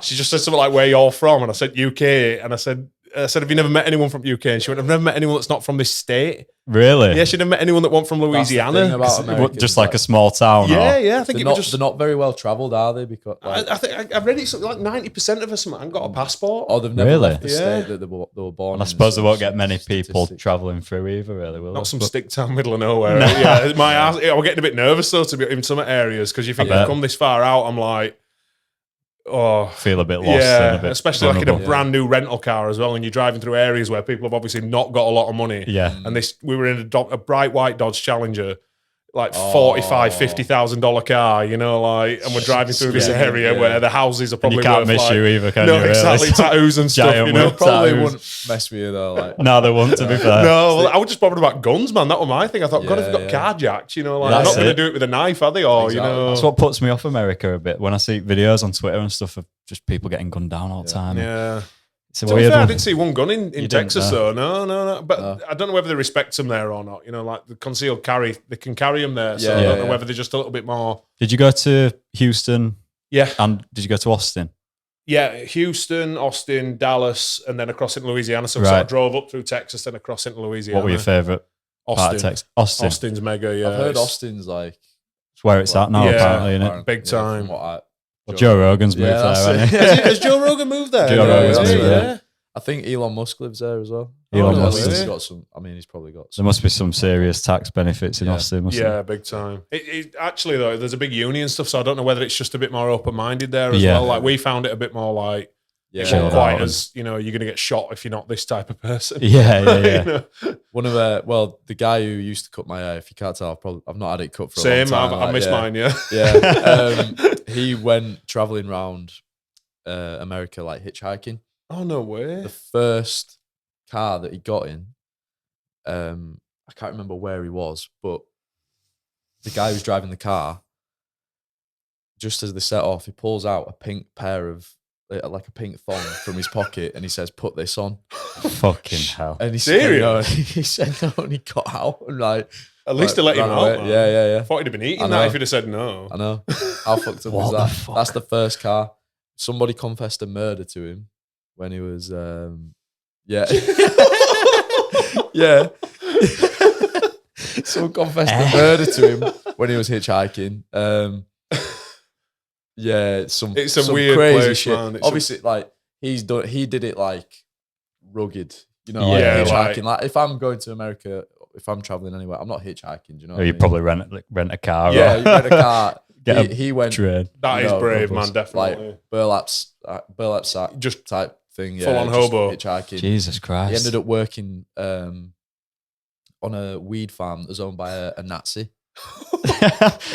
she just said something like, "Where you're from?" And I said UK, and I said, "Have you never met anyone from UK?" And she went, "I've never met anyone that's not from this state." Really? Yeah, she'd never met anyone that went from Louisiana. Just like a small town. Yeah. I think they're not very well travelled, are they? Because I think I've read it something like 90% of us haven't got a passport. Oh, they've never left the Yeah. state that they were born in. And I suppose they won't get many people Statistics. travelling through either, really, will Not they? some stick town middle of nowhere. Yeah, my ass. I was getting a bit nervous though to be in some areas because you think you've come this far out. I'm like, Feel a bit lost. And a bit especially like in a vulnerable. brand new rental car as well, and you're driving through areas where people have obviously not got a lot of money. Yeah. And we were in a bright white Dodge Challenger, like $50,000 car, you know, like, and we're driving through this area where the houses are probably You can't worth, miss like, you either, can no, you? Really? exactly, tattoos and stuff, Giant you know. whip Probably tattoos. wouldn't mess with you though. Like, No, they won't, to be fair. No, well, I was just bothered about guns, man. That was my thing. I thought, God, if Yeah, you've got carjacked, you know, like, That's I'm not going to it. do it with a knife, are they? Or, you know. That's what puts me off America a bit when I see videos on Twitter and stuff of just people getting gunned down all the time. Yeah. It's a To be weird fair, I one. didn't see one gun in didn't, Texas, no. though. No. But I don't know whether they respect them there or not. You know, like the concealed carry, they can carry them there. So I don't know whether they're just a little bit more. Did you go to Houston? Yeah. And did you go to Austin? Yeah, Houston, Austin, Dallas, and then across into Louisiana. So we Right. sort of drove up through Texas, then across into Louisiana. What were your favourite part of Austin. Texas? Austin. Austin's mega, yeah. I've heard It's Austin's like It's where it's at now, Yeah. apparently, isn't it? Big time. from what Well, Joe Rogan's moved that's there, it. hasn't he? Has Joe Rogan moved there? Joe Rogan's moved there. I think Elon Musk lives there as well. Elon At Musk least does. he's got some. I mean, he's probably got There some. must be some serious tax benefits in Yeah. Austin, mustn't Yeah, big time. Actually, though, there's a big uni and stuff, so I don't know whether it's just a bit more open-minded there as Yeah. well. Like, we found it a bit more like, Yeah, it wasn't Chilled quite out. as, you know, you're going to get shot if you're not this type of person. Yeah, yeah. You know? One of the guy who used to cut my hair. If you can't tell, I've not had it cut for a Same, long time. I missed mine, yeah. Yeah, he went traveling around America like hitchhiking. Oh, no way. The first car that he got in, I can't remember where he was, but the guy who's driving the car, just as they set off, he pulls out a pink pair of like a pink thong from his pocket, and he says, "Put this on." Fucking hell. And he Serious? said no. He said no, and he got out and like. At least they let him ran out, away. man. Yeah. I thought he'd have been I eating know. that if he'd have said no. I know. How fucked up What is the that? fuck? That's the first car. Somebody confessed a murder to him when he was, yeah. Yeah. Someone confessed a murder to him when he was hitchhiking. Yeah, It's some some weird crazy place, shit. man. It's Obviously, like he did it like rugged, you know, Yeah, like like- hitchhiking. Like if I'm going to America, if I'm traveling anywhere, I'm not hitchhiking. Do you know? Or what I you mean? probably rent a car. Yeah, or you rent a car. Get a he went train. That is No, brave, no, man, definitely. like burlap sack Just type thing. Yeah, full on just hobo. hitchhiking. Jesus Christ. He ended up working on a weed farm that was owned by a Nazi.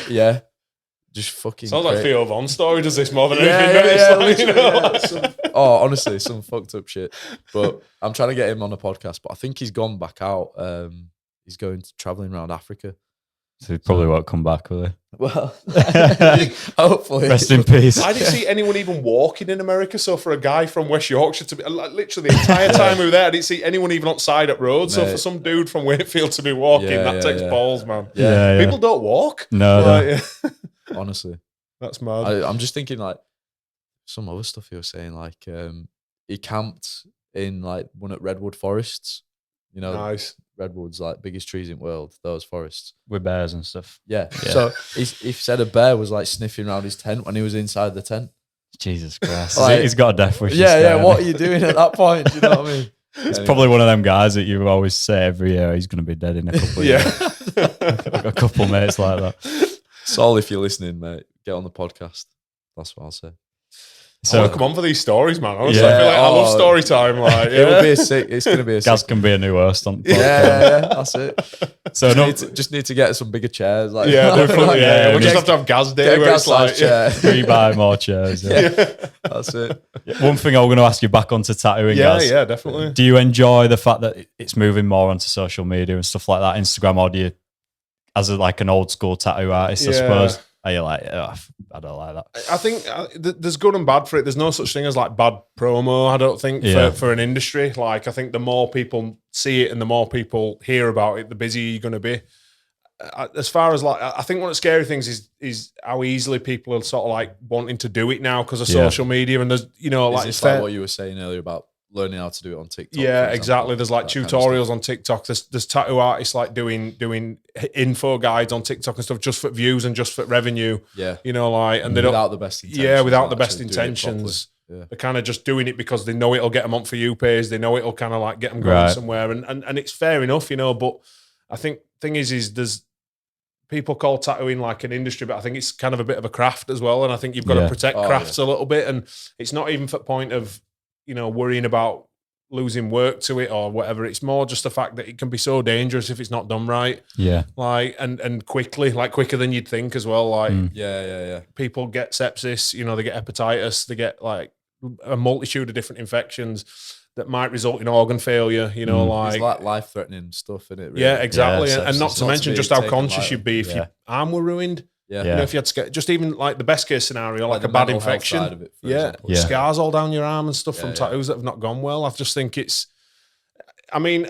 Yeah, just fucking. Sounds like cra- Theo Von story, does this more than Yeah, anything? yeah, doesn't it? yeah, It's like, you literally, know, yeah. Honestly, some fucked up shit. But I'm trying to get him on a podcast, but I think he's gone back out. He's going traveling around Africa. So he probably won't come back, will he? Well, hopefully. Rest in peace. I didn't see anyone even walking in America. So for a guy from West Yorkshire to be like, literally the entire time we were there, I didn't see anyone even on side up road. So Mate. for some dude from Wakefield to be walking, Yeah, that yeah, takes yeah. balls, man. Yeah, People don't walk. No, Like, Honestly, that's mad. I'm just thinking like some other stuff he was saying. Like he camped in like one at Redwood Forests. You know, Nice. Redwood's like biggest trees in the world. Those forests. with bears and stuff. Yeah. Yeah. So he said a bear was like sniffing around his tent when he was inside the tent. Jesus Christ. Like- He's got a death wish. Yeah. What are you doing at that point? Do you know what I mean? It's probably one of them guys that you always say every year he's going to be dead in a couple of years. I've got a couple mates like that. Sol, if you're listening, mate, get on the podcast. That's what I'll say. So come on for these stories, man. Honestly, Yeah. I feel like I love story time. Like, It will be a sick. It's going to be a Gaz sick. can be a new host on. Yeah, that's it. So Just need to get some bigger chairs. Like, yeah, definitely. Yeah, Yeah, we just have to have Gaz Day where it's like, chair. we buy more chairs. Yeah. That's it. One thing I'm going to ask you back onto tattooing, Gaz. yeah, definitely. Do you enjoy the fact that it's moving more onto social media and stuff like that, Instagram, or do you, as like an old school tattoo artist, I suppose, are you like, oh, I don't like that? I think there's good and bad for it. There's no such thing as like bad promo, I don't think, for an industry. Like, I think the more people see it and the more people hear about it, the busier you're going to be. As far as like, I think one of the scary things is how easily people are sort of like wanting to do it now because of social media. And there's, like, it's like what you were saying earlier about learning how to do it on TikTok. Yeah, exactly. There's like tutorials on TikTok. There's tattoo artists like doing info guides on TikTok and stuff just for views and just for revenue. Yeah. And they don't, without the best intentions. yeah, without the best actually doing it intentions. properly. They're kind of just doing it because they know it'll get them on For You page. They know it'll kind of like get them going somewhere. And it's fair enough, but I think thing is there's people call tattooing like an industry, but I think it's kind of a bit of a craft as well. And I think you've got to protect crafts a little bit. And it's not even for the point of, worrying about losing work to it or whatever. It's more just the fact that it can be so dangerous if it's not done right. Yeah. Like, and quickly, like quicker than you'd think as well. Like, Yeah. people get sepsis, they get hepatitis, they get like a multitude of different infections that might result in organ failure, It's like life-threatening stuff, isn't it? Really? yeah, exactly. Yeah, and not it's to not mention to be just how taken conscious lightly. you'd be if your arm were ruined. Yeah. If you had just even like the best case scenario, like the a bad mental health infection. side of it, for Yeah. example. Yeah. Scars all down your arm and stuff from Yeah. tattoos that have not gone well. I just think it's, I mean,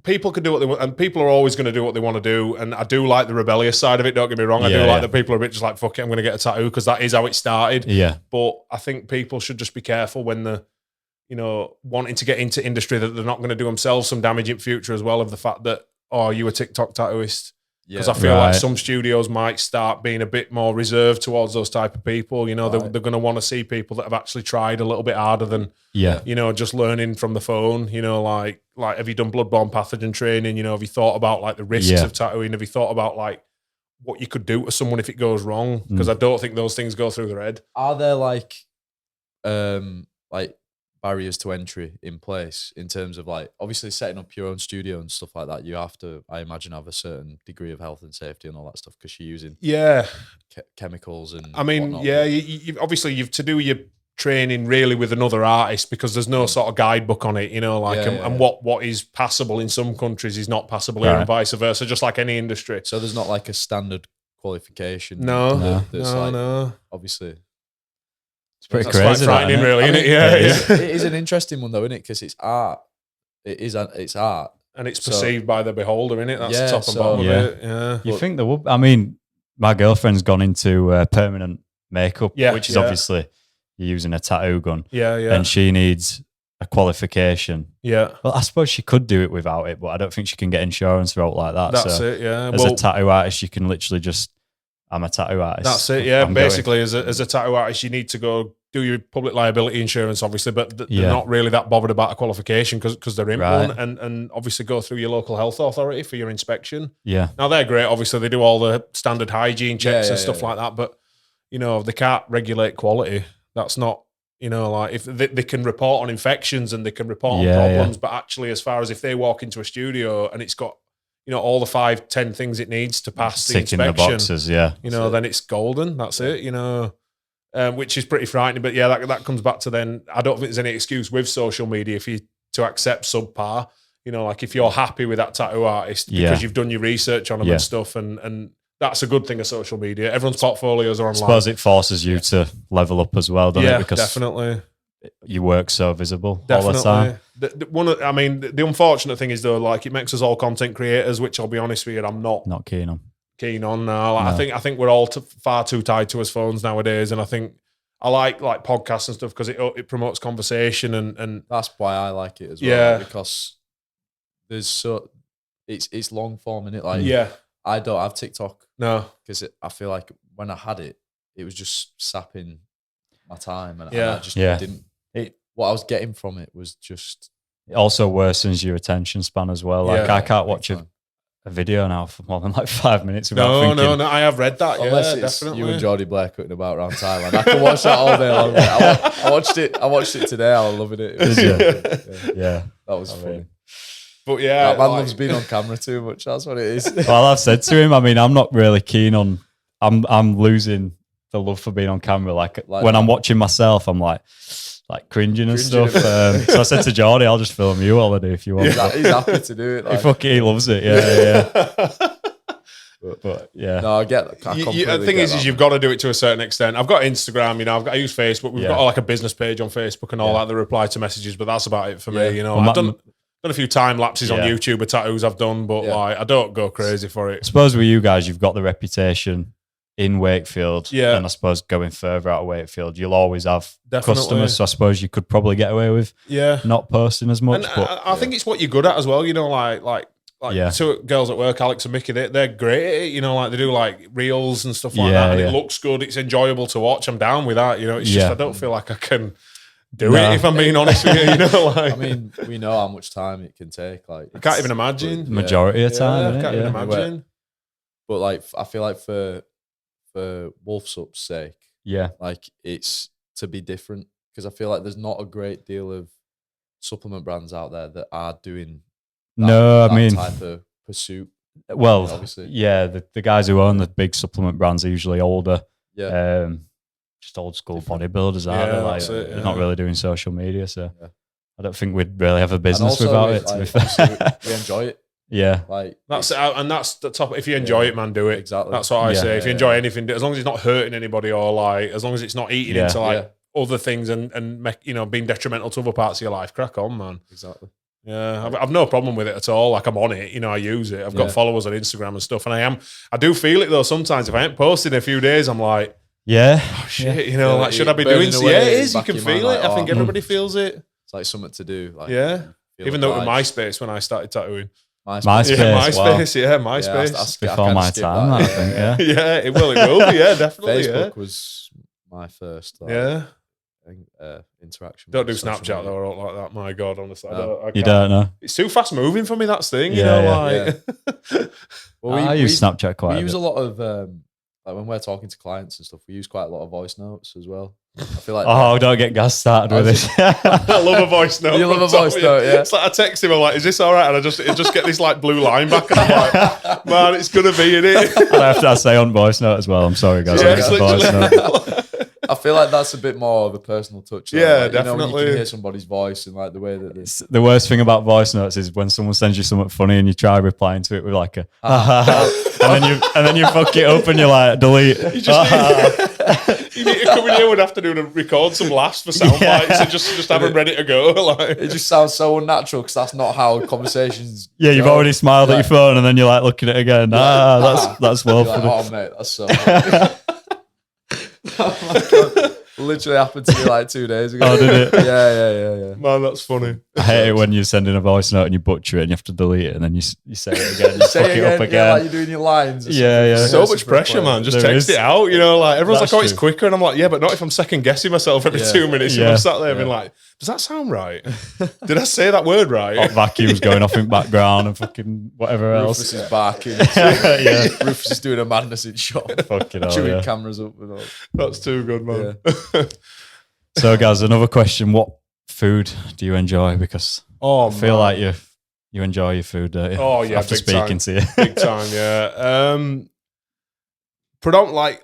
people can do what they want, and people are always going to do what they want to do. And I do like the rebellious side of it. Don't get me wrong. I do like that people are a bit just like, fuck it, I'm going to get a tattoo because that is how it started. Yeah. But I think people should just be careful when they're, wanting to get into industry that they're not going to do themselves some damage in future as well of the fact that, oh, you a TikTok tattooist. Because I feel like some studios might start being a bit more reserved towards those type of people. They're going to want to see people that have actually tried a little bit harder than, just learning from the phone. Like have you done bloodborne pathogen training? Have you thought about like the risks of tattooing? Have you thought about like what you could do to someone if it goes wrong? Because I don't think those things go through their head. Are there like barriers to entry in place in terms of like obviously setting up your own studio and stuff like that? You have to, I imagine, have a certain degree of health and safety and all that stuff because you're using chemicals and I mean, whatnot. you obviously you've to do your training really with another artist because there's no sort of guidebook on it, and what is passable in some countries is not passable here and vice versa, just like any industry. So there's not like a standard qualification. No. Obviously. It's pretty That's crazy. quite frightening, really, isn't it? It is an interesting one though, isn't it? Because it's art. It's art. And it's perceived by the beholder, innit? That's the Yeah, top and bottom of it. Yeah. You think there would? I mean, my girlfriend's gone into permanent makeup, which is obviously you're using a tattoo gun. Yeah. And she needs a qualification. Yeah. Well, I suppose she could do it without it, but I don't think she can get insurance route like that. That's it, yeah. As a tattoo artist, you can literally just, I'm a tattoo artist. That's it, yeah. Basically, as a tattoo artist, you need to go do your public liability insurance, obviously, but they're not really that bothered about a qualification because they're in one, and obviously go through your local health authority for your inspection. Yeah. Now, they're great. Obviously, they do all the standard hygiene checks and stuff like that, but, they can't regulate quality. That's not, like if they can report on infections and they can report on problems, but actually, as far as if they walk into a studio and it's got, all the 5-10 things it needs to pass the inspection, the boxes, then it's golden. That's it, which is pretty frightening. But yeah, that comes back to then, I don't think there's any excuse with social media for you to accept subpar. Like if you're happy with that tattoo artist because you've done your research on them and stuff, and that's a good thing of social media. Everyone's portfolios are online. I suppose it forces you to level up as well, doesn't it? Because definitely. Your work's so visible all the time. The unfortunate thing is though, like it makes us all content creators, which I'll be honest with you, I'm not keen on. Now. I think we're all far too tied to us phones nowadays, and I think I like podcasts and stuff because it promotes conversation and that's why I like it as well. Because there's it's long form in it. Like I don't have TikTok because I feel like when I had it, it was just sapping my time, and I just didn't. What I was getting from it was just It also worsens your attention span as well. Like Yeah. I can't watch a video now for more than like 5 minutes without No, thinking. no, I have read that. Unless Yeah, it's definitely. you and Geordie Blair cutting about around Thailand. I can watch that all day long. I watched it today. I was loving it. Did you? Yeah. That was funny. But yeah, That man like- loves being on camera too much. That's what it is. Well, I've said to him, I mean, I'm not really keen on. I'm losing the love for being on camera. Like when I'm watching myself, I'm like cringing and stuff. So I said to Geordie, I'll just film you all I do if you want. He's happy to do it. He loves it. Yeah. But yeah. No, I get that. The thing is you've got to do it to a certain extent. I've got Instagram, I use Facebook. We've got like a business page on Facebook and all that. The reply to messages, but that's about it for me. I've done a few time lapses on YouTube of tattoos I've done, but like I don't go crazy for it. I suppose with you guys, you've got the reputation in Wakefield, and I suppose going further out of Wakefield, you'll always have customers. So I suppose you could probably get away with not posting as much. And but I think it's what you're good at as well. Like two girls at work, Alex and Mickey, they're great at it. Like they do like reels and stuff like that, and it looks good. It's enjoyable to watch. I'm down with that. It's just I don't feel like I can do it if I'm being honest with you. Like I mean, we know how much time it can take. Like I can't even imagine. Majority of time, I can't even imagine. But like, I feel like for Wolf Sup's sake, like it's to be different because I feel like there's not a great deal of supplement brands out there that are doing that type of pursuit. Well, obviously, the guys who own the big supplement brands are usually older. Yeah. Just old school bodybuilders are. They're not really doing social media, so I don't think we'd really have a business without it. To be fair, we enjoy it. Yeah, like that's the top. If you enjoy it, man, do it. Exactly. That's what I say. If you enjoy anything, as long as it's not hurting anybody or like, as long as it's not eating into like other things and being detrimental to other parts of your life, crack on, man. Exactly. Yeah, I've no problem with it at all. Like I'm on it, I use it. I've got followers on Instagram and stuff, and I do feel it though. Sometimes if I ain't posted in a few days, I'm like, oh shit, like should I be doing? Yeah, it is. You can feel it. I think everybody feels it. It's like something to do. Like, even though it was MySpace when I started tattooing. MySpace. MySpace. That's before my time, I think. It will be. Yeah, definitely. Facebook was my first. Interaction. Don't do Snapchat though, or like that. My God, honestly, you don't know. It's too fast moving for me. That's the thing, Well, I use Snapchat quite. We use a lot of like when we're talking to clients and stuff. We use quite a lot of voice notes as well. I feel like don't get Gazz started with it. I love a voice note. You love a voice note, yeah. It's like I text him, I'm like, "Is this all right?" And I just get this like blue line back, and I'm like, "Man, it's gonna be in it." And I have to say on voice note as well. I'm sorry, guys. I feel like that's a bit more of a personal touch. Definitely. When you can hear somebody's voice and like the way that it's the worst thing about voice notes is when someone sends you something funny and you try replying to it with like a and then you fuck it up and you're like delete. You need to come in here one afternoon and record some laughs for sound bites and just have them ready to go. Like it just sounds so unnatural because that's not how conversations. You've already smiled at your phone and then you're like looking at it again. That's well funny. Like, oh mate, that's so funny. Oh my God. Literally happened to me like 2 days ago. Oh, did it? Yeah. Man, that's funny. I hate it when you send in a voice note and you butcher it and you have to delete it and then you say it again. You say fuck it up again. Like you're doing your lines. Yeah. So much pressure, man. Just text it out. Like everyone's like, "Oh, it's quicker," and I'm like, "Yeah, but not if I'm second guessing myself every 2 minutes." I'm sat there being like, "Does that sound right? Did I say that word right?" Hot vacuums going off in background and fucking whatever else. Rufus is barking. Rufus is doing a madness in shop. Fucking hell, chewing cameras up and all. That's too good, man. So, guys, another question: what food do you enjoy? Because I feel like you enjoy your food, don't you? Oh yeah, after speaking to you, big time, yeah. Predominantly,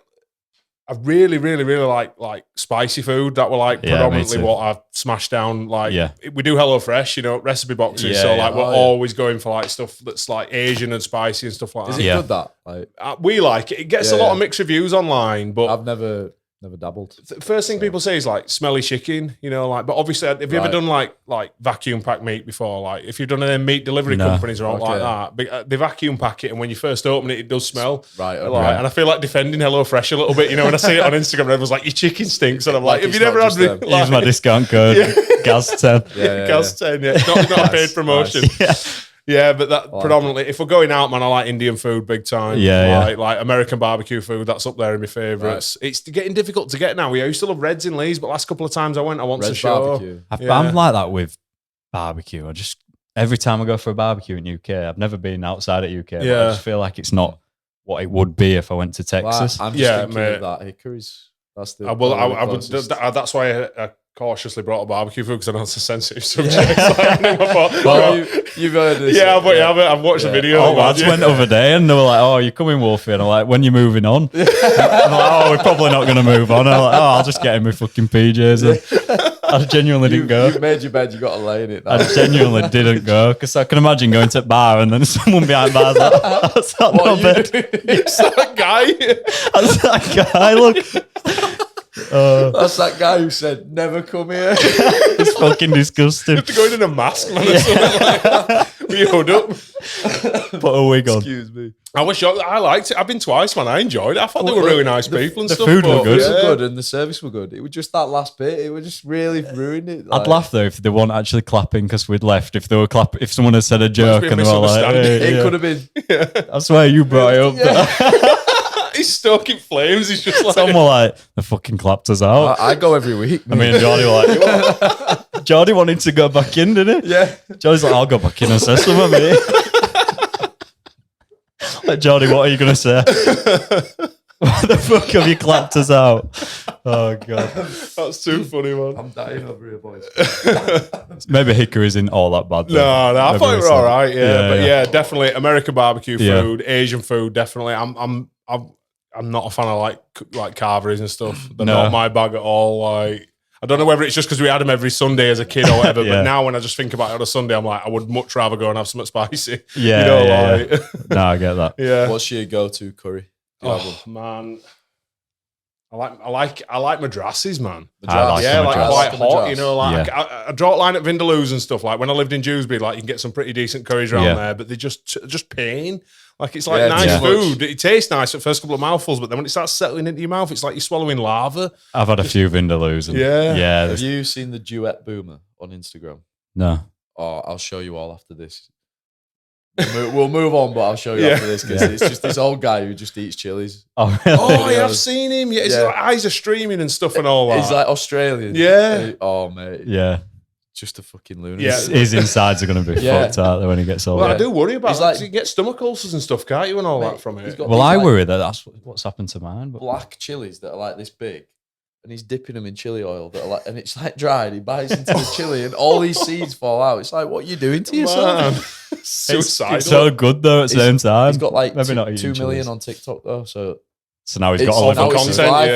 I really like spicy food. That were like predominantly what I've smashed down. Like, we do HelloFresh, recipe boxes. So like, we're always going for like stuff that's like Asian and spicy and stuff like that. Is it good that? Like, we like it. It gets a lot of mixed reviews online, but I've never dabbled. First thing people say is like smelly chicken, but obviously have you ever done like vacuum pack meat before? Like if you've done any meat delivery companies or all like that, but they vacuum pack it and when you first open it, it does smell. Right. And I feel like defending HelloFresh a little bit, when I see it on Instagram, everyone's like, your chicken stinks. And I'm like, have you never had use my discount code, Gazz10. Gazz10, It's not a paid promotion. Nice. Yeah, but that predominantly, if we're going out, man, I like Indian food big time. Like American barbecue food, that's up there in my favourites. Right. It's getting difficult to get now. I used to love Reds in Leeds, but last couple of times I went, I want to show. I'm like that with barbecue. Every time I go for a barbecue in UK, I've never been outside of UK. But I Yeah. just feel like it's not what it would be if I went to Texas. I'm just Yeah, thinking mate. of that Hickories. That's the. I will. probably the I would. closest. That's why I cautiously brought a barbecue food because I know it's a sensitive subject. So Well, you've heard this. yeah, but I've watched the video. Oh, lads went over there and they were like, "Oh, you're coming, Wolfie?" And I'm like, "When you moving on?" I'm like, "Oh, we're probably not going to move on." And I'm like, "Oh, I'll just get in my fucking PJs." And I genuinely didn't go. You've made your bed. You got to lay in it. Now. I genuinely didn't go because I can imagine going to the bar and then someone behind bar's like, "That's not What no are you bed." doing? It's that guy. That's that guy. Look, That's that guy who said, "Never come here." it's fucking disgusting. To go in a mask, man, or something like that. We hood up. Put a wig on. Excuse me. I liked it. I've been twice, man. I enjoyed it. I thought they were really nice people and the stuff. food were but good. It was yeah. good and the service were good. It was just that last bit. It would just really ruined it. I'd laugh though if they weren't actually clapping because we'd left. If they were clapping, if someone had said a joke be a and they were like, misunderstanding. hey, It yeah. could have been. I swear you brought it up. Yeah. He's stoking flames. He's just like, Some were like, they fucking clapped us out. I go every week. I mean, Jordy were like, Jordy wanted to go back in, didn't he? yeah. Jordy's like, I'll go back in and say something, mate. Like, Jordy, what are you going to say? What the fuck have you clapped us out? Oh, God. that's too funny, man. I'm dying over here, boys. Maybe Hickory isn't all that bad. though. No, I Maybe thought it it's were all right. Yeah, but yeah. yeah, definitely American barbecue Yeah. food, Asian food, definitely. I'm not a fan of like carveries and stuff. They're No. not my bag at all. Like, I don't know whether it's just because we had them every Sunday as a kid or whatever. Yeah. But now when I just think about it on a Sunday, I'm like, I would much rather go and have something spicy. Yeah, you know, yeah, like, No, I get that. yeah. What's your go-to curry? Do you have Oh one? man, I like madrasses, man. I like Yeah, the like Madras. quite the hot, Madras. you know. Like Yeah. I draw a line at Vindaloo's and stuff. Like when I lived in Dewsbury, like you can get some pretty decent curries around Yeah. there, but they just pain. Like it's like Yeah, nice yeah. food. It tastes nice at first couple of mouthfuls, but then when it starts settling into your mouth, it's like you're swallowing lava. I've had a few Vindaloos. And Yeah. Yeah. Have there's- you seen the duet boomer on Instagram? No. Oh, I'll show you all after this. We'll move on, but I'll show you Yeah. after this because it's just this old guy who just eats chilies. Oh, really? Oh, yeah, I've videos. seen him. Yeah, his Yeah. eyes are streaming and stuff and all that. He's like Australian. Yeah. Oh, mate. Yeah. Just a fucking lunatic. Yeah. His insides are going to be Yeah. fucked out there when he gets older. well, Yeah. I do worry about He's that. like- 'Cause you get stomach ulcers and stuff, can't you, and all Mate, that from he's it. got- Well, these, I like, worry that that's what's happened to mine. But black chilies that are like this big, and he's dipping them in chili oil that are like, and it's like dried. He bites into the chili, and all these seeds fall out. It's like, what are you doing to yourself? Man. Suicidal. it's so good though at the same time. He's got like Maybe not 2 eating million chilies. on TikTok though, so So now he's It's got to all live now up it's to his it. content. life.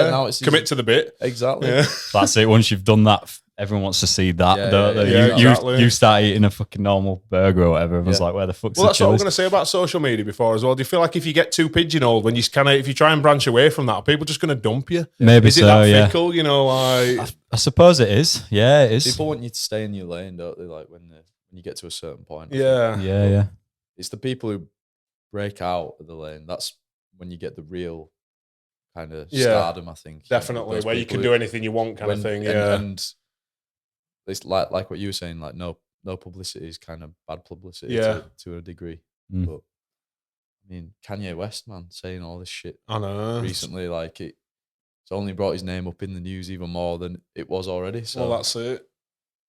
Yeah. Now it's his- Commit to the bit. exactly. Yeah. That's it. Once you've done that, everyone wants to see that. Yeah, don't they? yeah, you exactly. you start eating a fucking normal burger or whatever. Everyone's Yeah. like, where the fuck's Well, the that's what I was chilies? going to say about social media before as well. Do you feel like if you get too pigeonholed, when you kind of, if you try and branch away from that, are people just going to dump you? Maybe Is it so, that yeah. fickle? You know, like I suppose it is. Yeah, it is. People want you to stay in your lane, don't they? Like when you get to a certain point. yeah, Yeah. It's the people who break out of the lane. That's when you get the real kind of Yeah, stardom, I think. definitely, Those where you people can who- do anything you want, kind of thing. Yeah, and it's like what you were saying, like no publicity is kind of bad publicity Yeah. to a degree. Mm. But I mean, Kanye West, man, saying all this shit I know. recently, like it's only brought his name up in the news even more than it was already. So Well, that's it.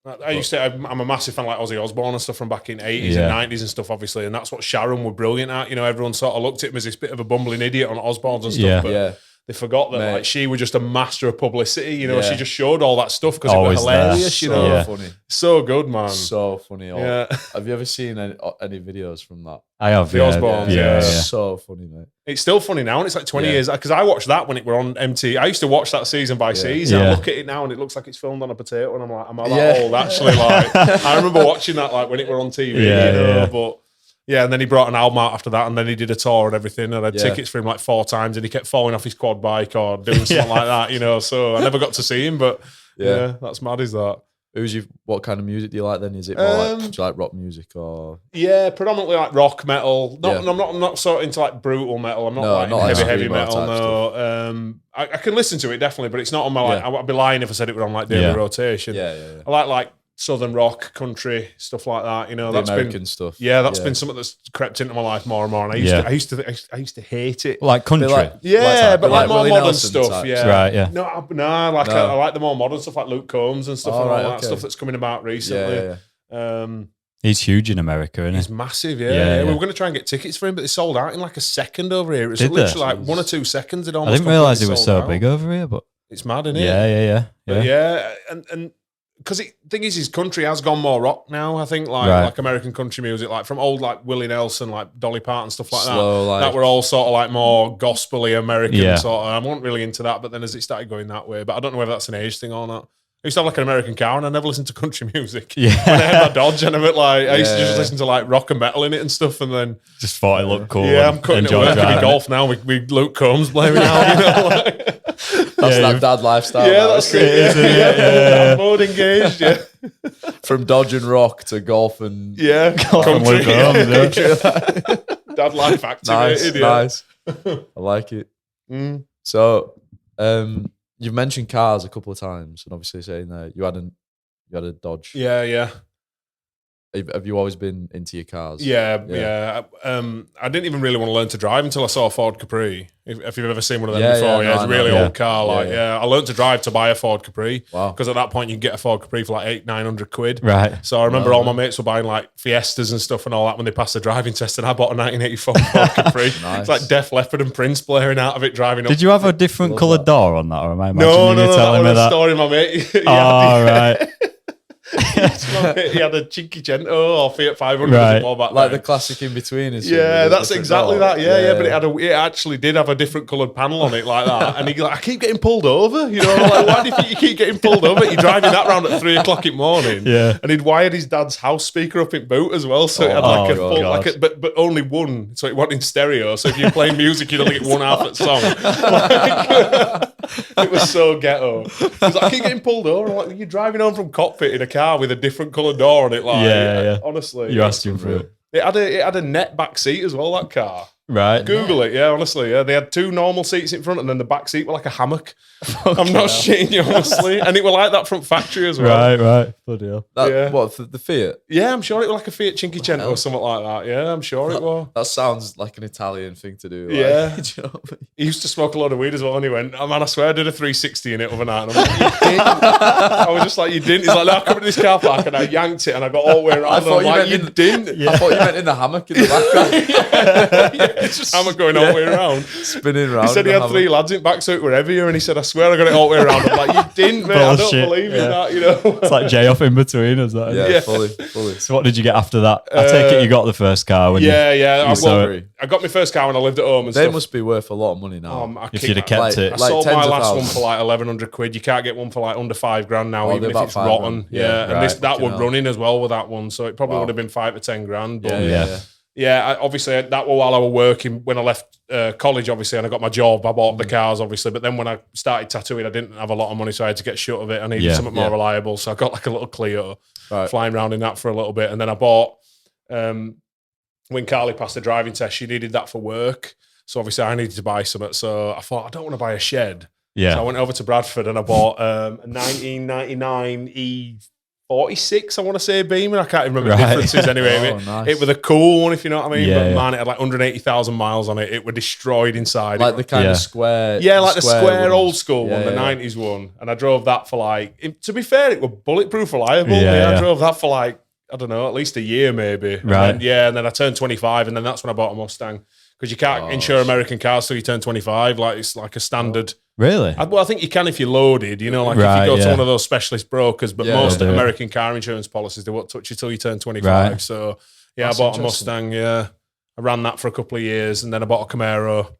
I used to. I'm a massive fan like Ozzy Osbourne and stuff from back in '80s Yeah. and '90s and stuff, obviously, and that's what Sharon were brilliant at. You know, everyone sort of looked at him as this bit of a bumbling idiot on Osbourne's and stuff, Yeah. but yeah, they forgot that Mate. like she was just a master of publicity. You know, Yeah. she just showed all that stuff because it was Always there. hilarious. so You know, Yeah. funny, so good, man. so funny. Yeah. Have you ever seen any videos from that? I have. The yeah, Osbournes, yeah, yeah. So funny, mate. It's still funny now, and it's like 20 Yeah. years because I watched that when it were on MT. I used to watch that season by season. Yeah. I look at it now, and it looks like it's filmed on a potato, and I'm like, am I that Yeah. old? Actually, like I remember watching that like when it were on TV. Yeah, you know, yeah. But yeah, and then he brought an album out after that, and then he did a tour and everything, and I had Yeah. tickets for him like 4 times, and he kept falling off his quad bike or doing something like that. You know, so I never got to see him, but yeah, that's mad. Is that? What kind of music do you like then? Is it more like, do Um, you like rock music or Yeah, predominantly like rock metal. Not, Yeah. I'm not sort of into like brutal metal. I'm not No, like not like heavy screamo metal. type No, I can listen to it definitely, but it's not on my like. Yeah. I'd be lying if I said it were on like daily Yeah. rotation. yeah, I like southern rock, country stuff like that. You know, the that's American been stuff? that's been something that's crept into my life more and more. And I used to hate it. Like country. like- Yeah, but like more Willie modern Nelson stuff. types. Yeah, Right, yeah. No, I No. like the more modern stuff, like Luke Combs and stuff, Oh, and all right, that okay. stuff that's coming about recently. Yeah. He's huge in America, isn't He's he? massive, Yeah, yeah. We yeah. were going to try and get tickets for him, but they sold out in like a second over here. It was Did literally they? like 1 or 2 seconds. It I almost didn't realise he completely was sold so out. big over here, but It's mad, isn't it? yeah. But yeah, and because the thing is, his country has gone more rock now. I think like American country music, like from old like Willie Nelson, like Dolly Parton, stuff like Slow, that. like- That were all sort of like more gospel-y American Yeah. sort of. I wasn't really into that, but then as it started going that way, but I don't know whether that's an age thing or not. I used to have like an American car, and I never listened to country music. Yeah. When I had my Dodge, and I used to just Yeah. listen to like rock and metal in it and stuff, and then just thought it looked cool. yeah, and I'm cutting it enjoyed work. It'd be driving. golf now with Luke Combs blaming out. You know, like. That's that dad lifestyle. Yeah, now, that's isn't it? it. isn't it? Yeah. I'm more engaged. Yeah, From Dodge and rock to golf and yeah. Golf and Luke Combs, yeah. Dad life activated. nice. Yeah. I like it. Mm. So, you've mentioned cars a couple of times, and obviously saying that you had a Dodge. Yeah. Have you always been into your cars? Yeah. I didn't even really want to learn to drive until I saw a Ford Capri. If you've ever seen one of them Yeah, before, yeah, it's no, a I know, really yeah. old car. Like, Yeah. I learned to drive to buy a Ford Capri Wow. because at that point you can get a Ford Capri for like 800-900 quid. Right. So I remember Wow, all my mates were buying like Fiestas and stuff and all that when they passed the driving test, and I bought a 1984 Ford Capri. Nice. It's like Def Leppard and Prince blaring out of it driving up. Did you have a different Love coloured that. door on that, or am I imagining No, you that telling me was a that? story my mate. Oh, right. He had a Cinquecento or Fiat 500 Right. more back Like then. the classic in between is. Yeah, that's exactly that. Yeah. But it actually did have a different coloured panel on it like that. And he like, I keep getting pulled over. You know, like, why do you think you keep getting pulled over? You're driving that round at 3 o'clock in the morning. Yeah. And he'd wired his dad's house speaker up in boot as well. So it had like Oh, a full, God. like but only one. So it wasn't in stereo. So if you're playing music, you'd only get one half at song. It was so ghetto. He's like, I keep getting pulled over. I'm like, you're driving home from cockpit in a car with a different coloured door on it. Like, Yeah. honestly. You asked him for it. It had a net back seat as well, that car. Right. Google it, yeah, honestly. Yeah. They had 2 normal seats in front and then the back seat were like a hammock. I'm not shitting you, honestly. And it were like that from factory as well. Right. Bloody hell. Yeah. What, the Fiat? Yeah, I'm sure it was like a Fiat Cinquecento or something like that. Yeah, I'm sure it was. That sounds like an Italian thing to do. Like, Yeah. do you know what I mean? He used to smoke a lot of weed as well, and he went, oh, man, I swear I did a 360 in it overnight. And I'm like, you didn't? I was just like, you didn't? He's like, no, I come to this car park and I yanked it and I got all the way around. I And thought I'm you like, meant you in the- didn't? I thought you meant in the hammock in the background. It's just hammer going all the way around. Spinning around. He said he in the had 3 hammock. lads in back, so it were heavier, and he said, I swear I got it all the way around. I'm like, you didn't, mate. I don't Bullshit, believe in yeah. that, you know. It's like Jay off in between us. That. Yeah, Yeah. fully. So what did you get after that? I take it you got the first car when Yeah. you saw it. I got my first car when I lived at home and They stuff. must be worth a lot of money now. If you'd have kept it. I like sold tens my of last one thousands. for like 1,100 quid. You can't get one for like under $5,000 now, Oh, even they're if about it's £5,000. rotten. Yeah, and right. that Fucking would hell. run in as well with that one, so it probably Wow. would have been 5 to 10 grand. But Yeah. obviously that was while I was working. When I left college, obviously, and I got my job, I bought the cars, obviously. But then when I started tattooing, I didn't have a lot of money, so I had to get shut of it. I needed something more reliable, so I got like a little Clio, flying around in that for a little bit, and then I bought. When Carly passed the driving test, she needed that for work, so obviously I needed to buy something. So I thought I don't want to buy a shed. Yeah. So I went over to Bradford and I bought a 1999 E46, I want to say, Beamer. I can't remember the Right. differences anyway. Oh, nice. It was a cool one, if you know what I mean. Yeah, But yeah. man, it had like 180,000 miles on it. It was destroyed inside. Like the kind Yeah. of square. Yeah, like the square ones. old school one, Yeah, the yeah. 90s one. And I drove that for like, to be fair, it was bulletproof reliable. Yeah, I yeah. drove that for like, I don't know, at least a year maybe. And Right. then then I turned 25 and then that's when I bought a Mustang. Because you can't insure American cars till you turn 25. Like it's like a standard. Really? I think you can if you're loaded, you know, like if Right, you go to yeah. one of those specialist brokers, but Yeah, most they do. American car insurance policies, they won't touch you till you turn 25. Right. So yeah, That's I bought a interesting. Mustang, yeah. I ran that for a couple of years and then I bought a Camaro.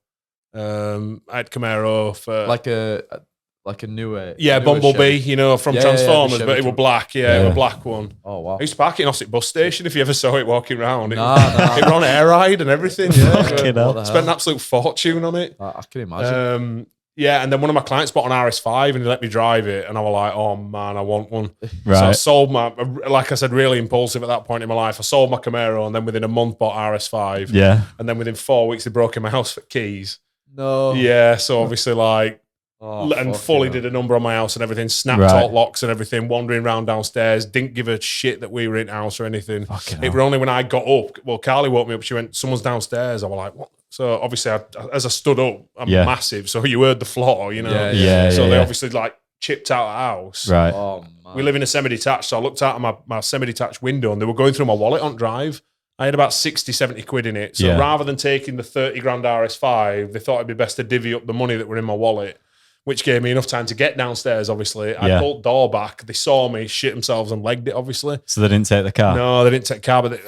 I had Camaro for Like a newer. yeah, newer Bumblebee, Chevy. you know, from Yeah, yeah, yeah, the Transformers, Chevy but it was Tran- black, yeah, it Yeah. was a black one. Oh wow. I used to park it in Ossett bus station if you ever saw it walking around. It, Nah. it ran air ride and everything. Yeah. Fucking hell. What the Spent an hell? absolute fortune on it. I can imagine. Yeah, and then one of my clients bought an RS5 and he let me drive it, and I was like, "Oh man, I want one." So I Right. sold my, like I said, really impulsive at that point in my life. I sold my Camaro, and then within a month bought RS5. Yeah. And then within 4 weeks, they broke in my house for keys. No. Yeah, so obviously like. Oh, And fucking fully hell. did a number on my house and everything, snapped Right. all locks and everything, wandering around downstairs, didn't give a shit that we were in house or anything. Fucking It hell. was only when I got up, well, Carly woke me up, she went, someone's downstairs. I was like, what? So obviously, as I stood up, I'm Yeah. massive, so you heard the floor, you know. Yeah, Yeah. So they yeah. obviously like chipped out of the house. Right. Oh, man. We live in a semi-detached, so I looked out of my semi-detached window and they were going through my wallet on drive. I had about 60, 70 quid in it. So rather than taking the 30 grand RS5, they thought it'd be best to divvy up the money that were in my wallet, which gave me enough time to get downstairs, obviously. I pulled the door back. They saw me, shit themselves and legged it, obviously. So they didn't take the car? No, they didn't take the car. But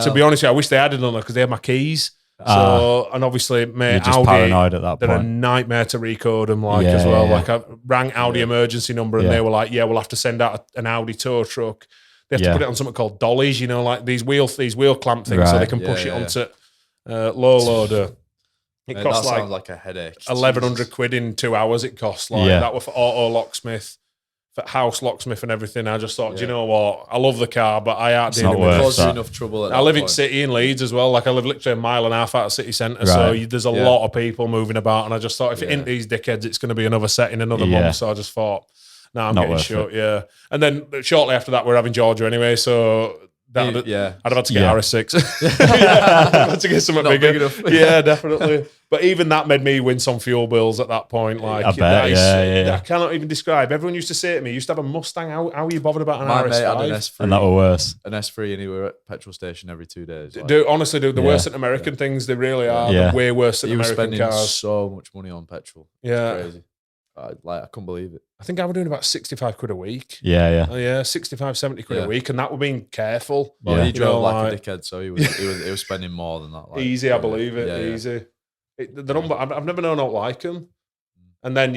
to be honest with you, I wish they had done it because they had my keys. So, and obviously, mate, you're just Audi, paranoid at that they're point. a nightmare to recode them as well. Yeah. Like I rang Audi emergency number and they were like, we'll have to send out an Audi tow truck. They have to put it on something called dollies, you know, like these wheel clamp things so they can push it onto low loader. It costs that sounds like a headache. 1,100 quid in 2 hours it costs. That was for auto locksmith, for house locksmith and everything. I just thought, do you know what? I love the car, but I aren't dealing with it. Causes enough trouble. I live in city in Leeds as well. Like I live literally a mile and a half out of city centre, so there's a lot of people moving about. And I just thought, if it ain't these dickheads, it's going to be another set in another month. So I just thought, I'm not getting short. Yeah, and then shortly after that, we're having Georgia anyway. So I'd have had to get RS6. I'd had to get something bigger. Big enough. Yeah, definitely. But even that made me win some fuel bills at that point. Like, I bet, I cannot even describe. Everyone used to say to me, "You used to have a Mustang. How are you bothered about an My RS5?" mate had an S3, and that were worse. An S3, and he were at petrol station every 2 days. Like, Honestly, the worse than American things. They really are. Yeah. They're way worse than he was American spending cars. so much money on petrol. Yeah. It's crazy. I couldn't believe it. I think I was doing about 65 quid a week. Yeah. 65, 70 quid a week, and that would being careful. Well, he drove like a dickhead, so he was spending more than that. Like, easy, I believe it. Easy. The number, I've never known not like them. And then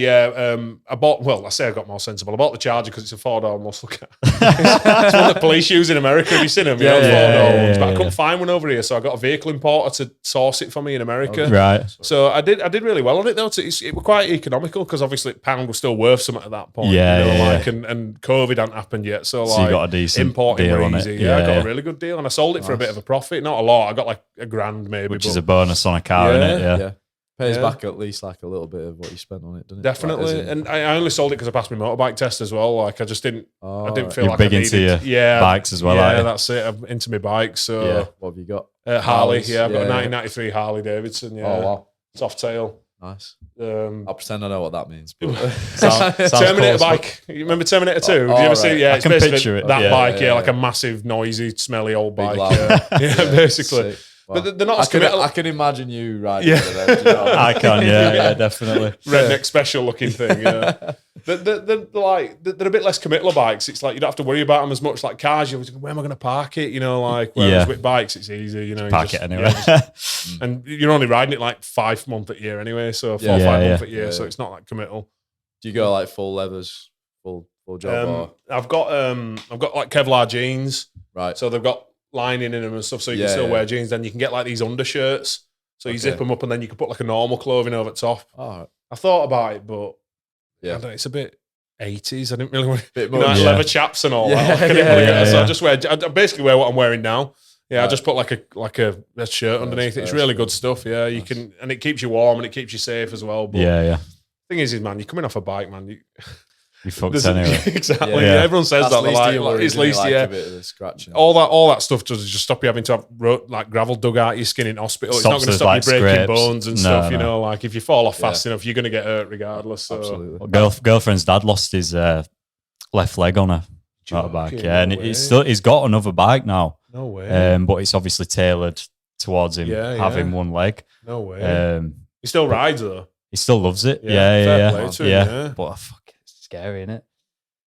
I bought. Well, I say I got more sensible. I bought the Charger because it's a 4-door muscle car. It's one that police use in America. Have you seen them? Four-door ones. But I couldn't find one over here, so I got a vehicle importer to source it for me in America. Right. So I did really well on it though. It was quite economical because obviously pound was still worth something at that point. And COVID hadn't happened yet, so you got a decent importing deal were on easy. it. I got a really good deal, and I sold it for a bit of a profit. Not a lot. I got like $1,000 maybe, which is a bonus on a car, isn't it? Yeah. Pays back at least like a little bit of what you spent on it, doesn't it? Definitely. Like, and I only sold it because I passed my motorbike test as well. Like I just didn't. I didn't feel You're like big I into needed. your bikes as well. Yeah, that's it. I'm into my bikes. So what have you got? Harley. I've got a 1993 Harley Davidson. Yeah. Oh wow. Soft tail. Nice. I'll pretend I know what that means. But Terminator bike. You remember Terminator 2? Did you ever see? Yeah, I can picture it. That bike. Yeah, like a massive, noisy, smelly old bike. Yeah, basically. Sick. Wow. But they're not as committal. I can imagine you riding it. Do you know what I can, yeah, definitely. Redneck special looking thing, yeah. They're a bit less committal bikes. It's like you don't have to worry about them as much. Like cars, you're always like, where am I going to park it? You know, like whereas with bikes, it's easy. You know, park it anyway. And you're only riding it like 5 months a year anyway, so 4 or 5 months a year. So it's not like committal. Do you go like full leathers, full job? I've got like Kevlar jeans, right? So they've got lining in them and stuff, so you can still wear jeans. Then you can get like these undershirts, so you zip them up, and then you can put like a normal clothing over the top. Oh, I thought about it, but it's a bit 80s. I didn't really want leather chaps and all that. So I just I basically wear what I'm wearing now. Yeah, I just put like a shirt underneath it. It's really good stuff. Yeah, you can, and it keeps you warm and it keeps you safe as well. But thing is, man, you're coming off a bike, man. You fucked anyway. Exactly. Yeah. Everyone says that. It's least, a bit of the scratching. All that stuff does just stop you having to have like gravel dug out your skin in hospital. It's not going to stop you breaking scrapes. Bones and stuff. You know, like if you fall off fast enough, you're going to get hurt regardless. So. Absolutely. Well, girlfriend's dad lost his left leg on a motorbike. Yeah, and he's got another bike now. No way. But it's obviously tailored towards him having one leg. No way. He still rides though. He still loves it. Yeah. But fuck, it's scary, isn't it?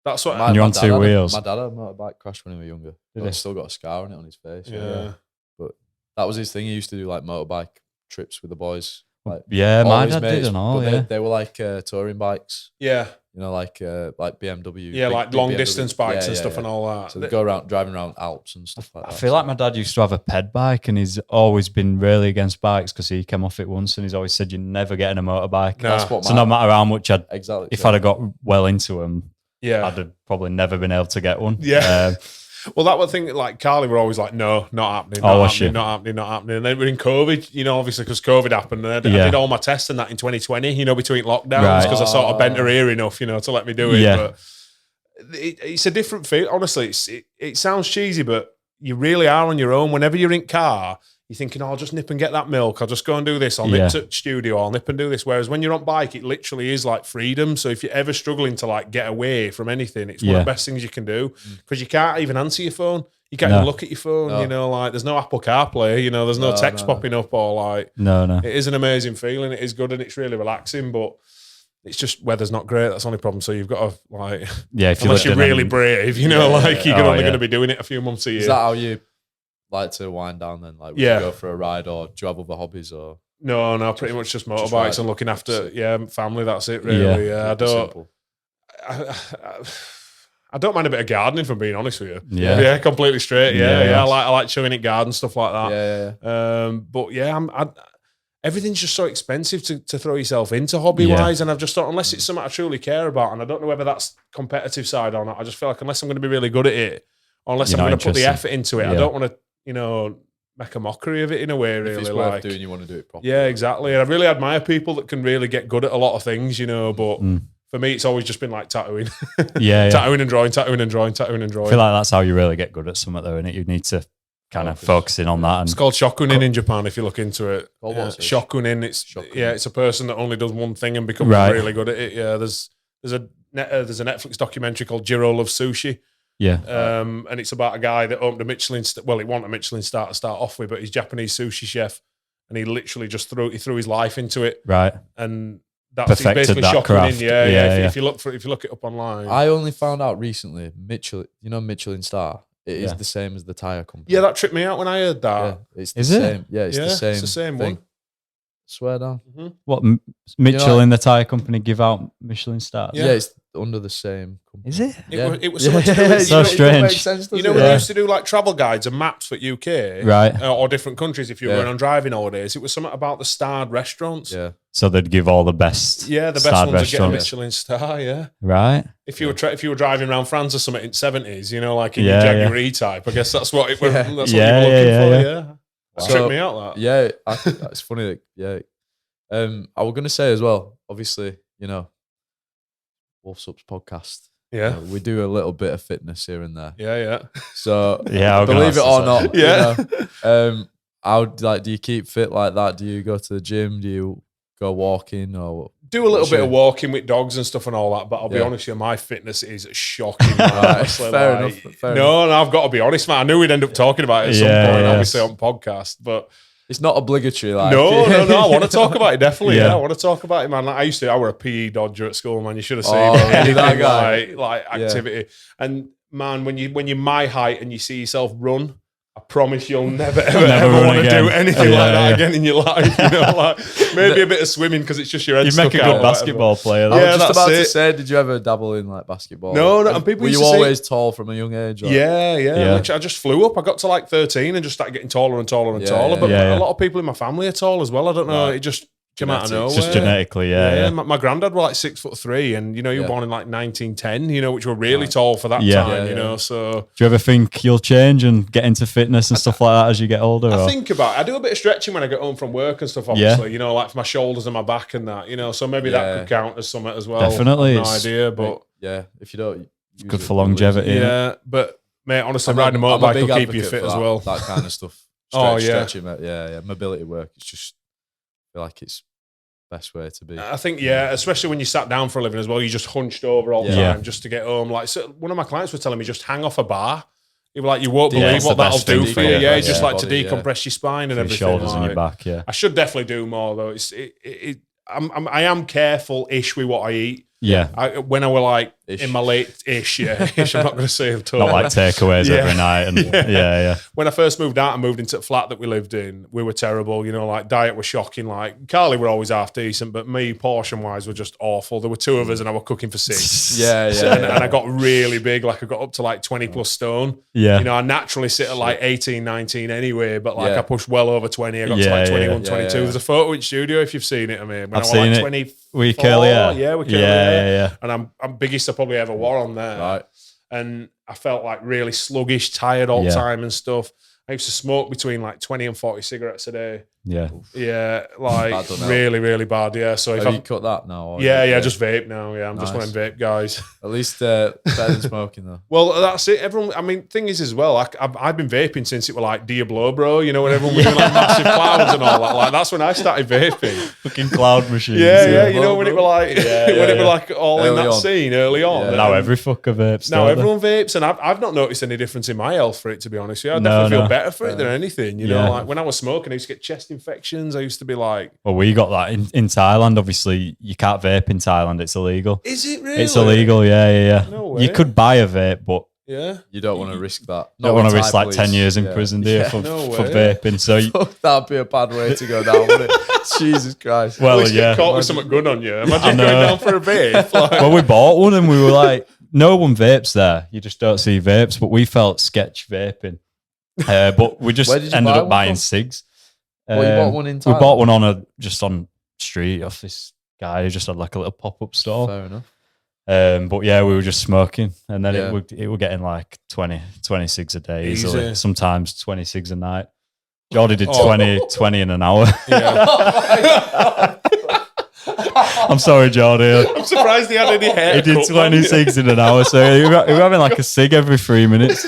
That's what. And you're on two wheels. My dad had a motorbike crash when he was younger. He's still got a scar on it on his face. Yeah. But that was his thing. He used to do like motorbike trips with the boys. Like, my dad did and all. They were like touring bikes. Yeah. You know, like BMW. Yeah, like long distance bikes and stuff and all that. So they go around driving around Alps and stuff like that. I feel like my dad used to have a ped bike, and he's always been really against bikes because he came off it once, and he's always said you're never getting a motorbike. Nah. That's what so no matter how much I'd I'd have got well into them, I'd have probably never been able to get one. Yeah. Well, that one thing, like Carly were always like, no, not happening, not happening. And then we're in COVID, you know, obviously because COVID happened. And I did all my tests and that in 2020, you know, between lockdowns because I sort of bent her ear enough, you know, to let me do it. But it's a different feel. Honestly, it sounds cheesy, but you really are on your own. Whenever you're in car, you're thinking, oh, I'll just nip and get that milk. I'll just go and do this. I'll nip to studio. I'll nip and do this. Whereas when you're on bike, it literally is like freedom. So if you're ever struggling to like get away from anything, it's one of the best things you can do because you can't even answer your phone. You can't even look at your phone. You know, like there's no Apple CarPlay. You know, there's no text popping up or like. No. It is an amazing feeling. It is good and it's really relaxing, but it's just weather's not great. That's the only problem. So you've got to like, if unless you're really brave, you know, like you're only going to be doing it a few months a year. Is that how you like to wind down then? Like, would you go for a ride, or do you have other hobbies? Or no, pretty much just motorbikes and looking after family. That's it, really. Yeah, I don't mind a bit of gardening, if I'm being honest with you. Yeah, completely straight. Yeah. I like chewing at garden stuff like that. But everything's just so expensive to throw yourself into hobby wise, and I've just thought unless it's something I truly care about, and I don't know whether that's competitive side or not. I just feel like unless I'm going to be really good at it, or unless I'm going to put the effort into it, I don't want to, make a mockery of it in a way. Really, if it's worth doing, you want to do it properly. Yeah, exactly. And I really admire people that can really get good at a lot of things, but. For me, it's always just been like tattooing. Tattooing and drawing. I feel like that's how you really get good at something, though, innit? You need to kind of focus in on that. And it's called shokunin in Japan, if you look into it. Shokunin, it's a person that only does one thing and becomes really good at it. Yeah, there's a Netflix documentary called Jiro Loves Sushi. Yeah. And it's about a guy that opened a Michelin, he wanted a Michelin star to start off with, but he's a Japanese sushi chef, and he literally just threw his life into it. Right. And that's basically Shokunin. If you look it up online. I only found out recently, Michelin star. It is the same as the tire company. Yeah, that tripped me out when I heard that. Yeah, it's the same. Yeah, it's the same. It's the same thing. one. Swear down. Mm-hmm. What Michelin, the tire company, give out Michelin stars? Yeah, it's under the same company. Is it? It was something to do with, so strange. When they used to do like travel guides and maps for UK, right, or different countries. If you were going on driving holidays, it was something about the starred restaurants. Yeah. So they'd give all the best. Yeah, the best ones would get a Michelin star. Yeah. Right. If you were driving around France or something in '70s, like in your Jaguar E-Type, I guess that's what it was. That's what you were looking for. Yeah. That tripped me out. That. Yeah, I think that's funny. I was going to say as well, obviously, Wolf Supps podcast. Yeah. We do a little bit of fitness here and there. Yeah. So, believe it or not, how do you keep fit like that? Do you go to the gym? Do you go walking or do a little bit of walking with dogs and stuff and all that? But I'll be honest with you, my fitness is shocking. Fair enough. No, I've got to be honest, man. I knew we'd end up talking about it at some point, obviously on podcast, but. It's not obligatory, like. No. I want to talk about it, definitely. Yeah, I want to talk about it, man. Like, I were a PE dodger at school, man. You should have seen me. That guy. Like activity. And man, when you're my height and you see yourself run, I promise you'll never want to do anything like that again in your life. Like maybe a bit of swimming because it's just your head. You make a good basketball player. Though. I was just about to say, did you ever dabble in like basketball? No. And people were you always tall from a young age? Or? Yeah. Which I just flew up. I got to like 13 and just started getting taller and taller and taller. But a lot of people in my family are tall as well. I don't know. It just came out of nowhere. Just genetically, My granddad was like 6'3", and he was born in like 1910. Which were really tall for that time. So do you ever think you'll change and get into fitness and stuff like that as you get older? I think about it. I do a bit of stretching when I get home from work and stuff. Obviously, like for my shoulders and my back and that. So maybe that could count as something as well. Definitely, no idea, but if you don't, it's good for longevity. Yeah, but mate, honestly, riding a motorbike will keep you fit as well. That kind of stuff. Stretching, mobility work. It's just I feel like it's best way to be. I think, especially when you sat down for a living as well, you just hunched over all the time just to get home. Like, so one of my clients was telling me, just hang off a bar. You were like, you won't believe what that'll do for you. Yeah, just like to decompress your spine and everything. Your shoulders and your back. Yeah, I should definitely do more though. I am careful-ish with what I eat. Yeah. When I were like in my late-ish, ish, I'm not going to say I'm not like takeaways every night. And When I first moved out and moved into the flat that we lived in, we were terrible. Like diet was shocking. Like Carly were always half decent, but me portion-wise were just awful. There were 2 of us and I were cooking for 6. And I got really big. Like I got up to like 20 plus stone. Yeah. I naturally sit at like 18, 19 anyway, but like I pushed well over 20. I got to like 21, 22. There's a photo in studio if you've seen it. I mean, when I've I was seen like it. 24. We curly hair. Yeah, we curly hair. Yeah. And I'm biggest I probably ever wore on there. Right. And I felt like really sluggish, tired all the time and stuff. I used to smoke between like 20 and 40 cigarettes a day. Yeah. Yeah, That like don't help. really, really bad. Yeah. So if Have you I, cut that now? or yeah, is it- yeah, just vape now. Yeah, I'm just one of Nice. them vape guys. At least better than smoking though. Well, that's it. Everyone, I mean, thing is as well, I've been vaping since it was like, do you blow, bro? You know, when everyone was doing like massive clouds and all that. Like, that's when I started vaping. Fucking cloud machines. Yeah, you know, when it were like, when it were like all in Early that on. scene early on. Yeah. And Now every fucker vapes. now don't they? everyone vapes, and I've not noticed any difference in my health for it, to be honest. Yeah, I No, definitely feel no. better for it than anything. You Yeah. know, like when I was smoking, I used to get chest infections. I used to be like, Well, we got that in Thailand. Obviously, you can't vape in Thailand. It's illegal. is it really? It's illegal. Yeah. No way. You could buy a vape, but Yeah. You don't want to risk that. you don't want to risk Thai like 10 police. years in Yeah. prison, do you, Yeah. for No for way. vaping? So, That'd be a bad way to go down, wouldn't it? Jesus Christ. At well, least yeah. get caught with something good on you. I Imagine know. going down for a vape. Like, Well, we bought one and we were like, no one vapes there. You just don't see vapes, but we felt sketch vaping. But we just Where did you ended buy up one buying from? cigs. Well, you bought one in We Thailand? bought one on just on street off this guy who just had like a little pop-up store. Fair enough. But yeah, we were just smoking, and then Yeah. it were getting like 20 cigs a day easily. Easy. Sometimes 20 cigs a night. Jordy did Oh. 20 in an hour. yeah. I'm sorry, Jordy. I'm surprised he had any hair. He did cut, 20 man. cigs in an hour, so he were having like a cig every 3 minutes.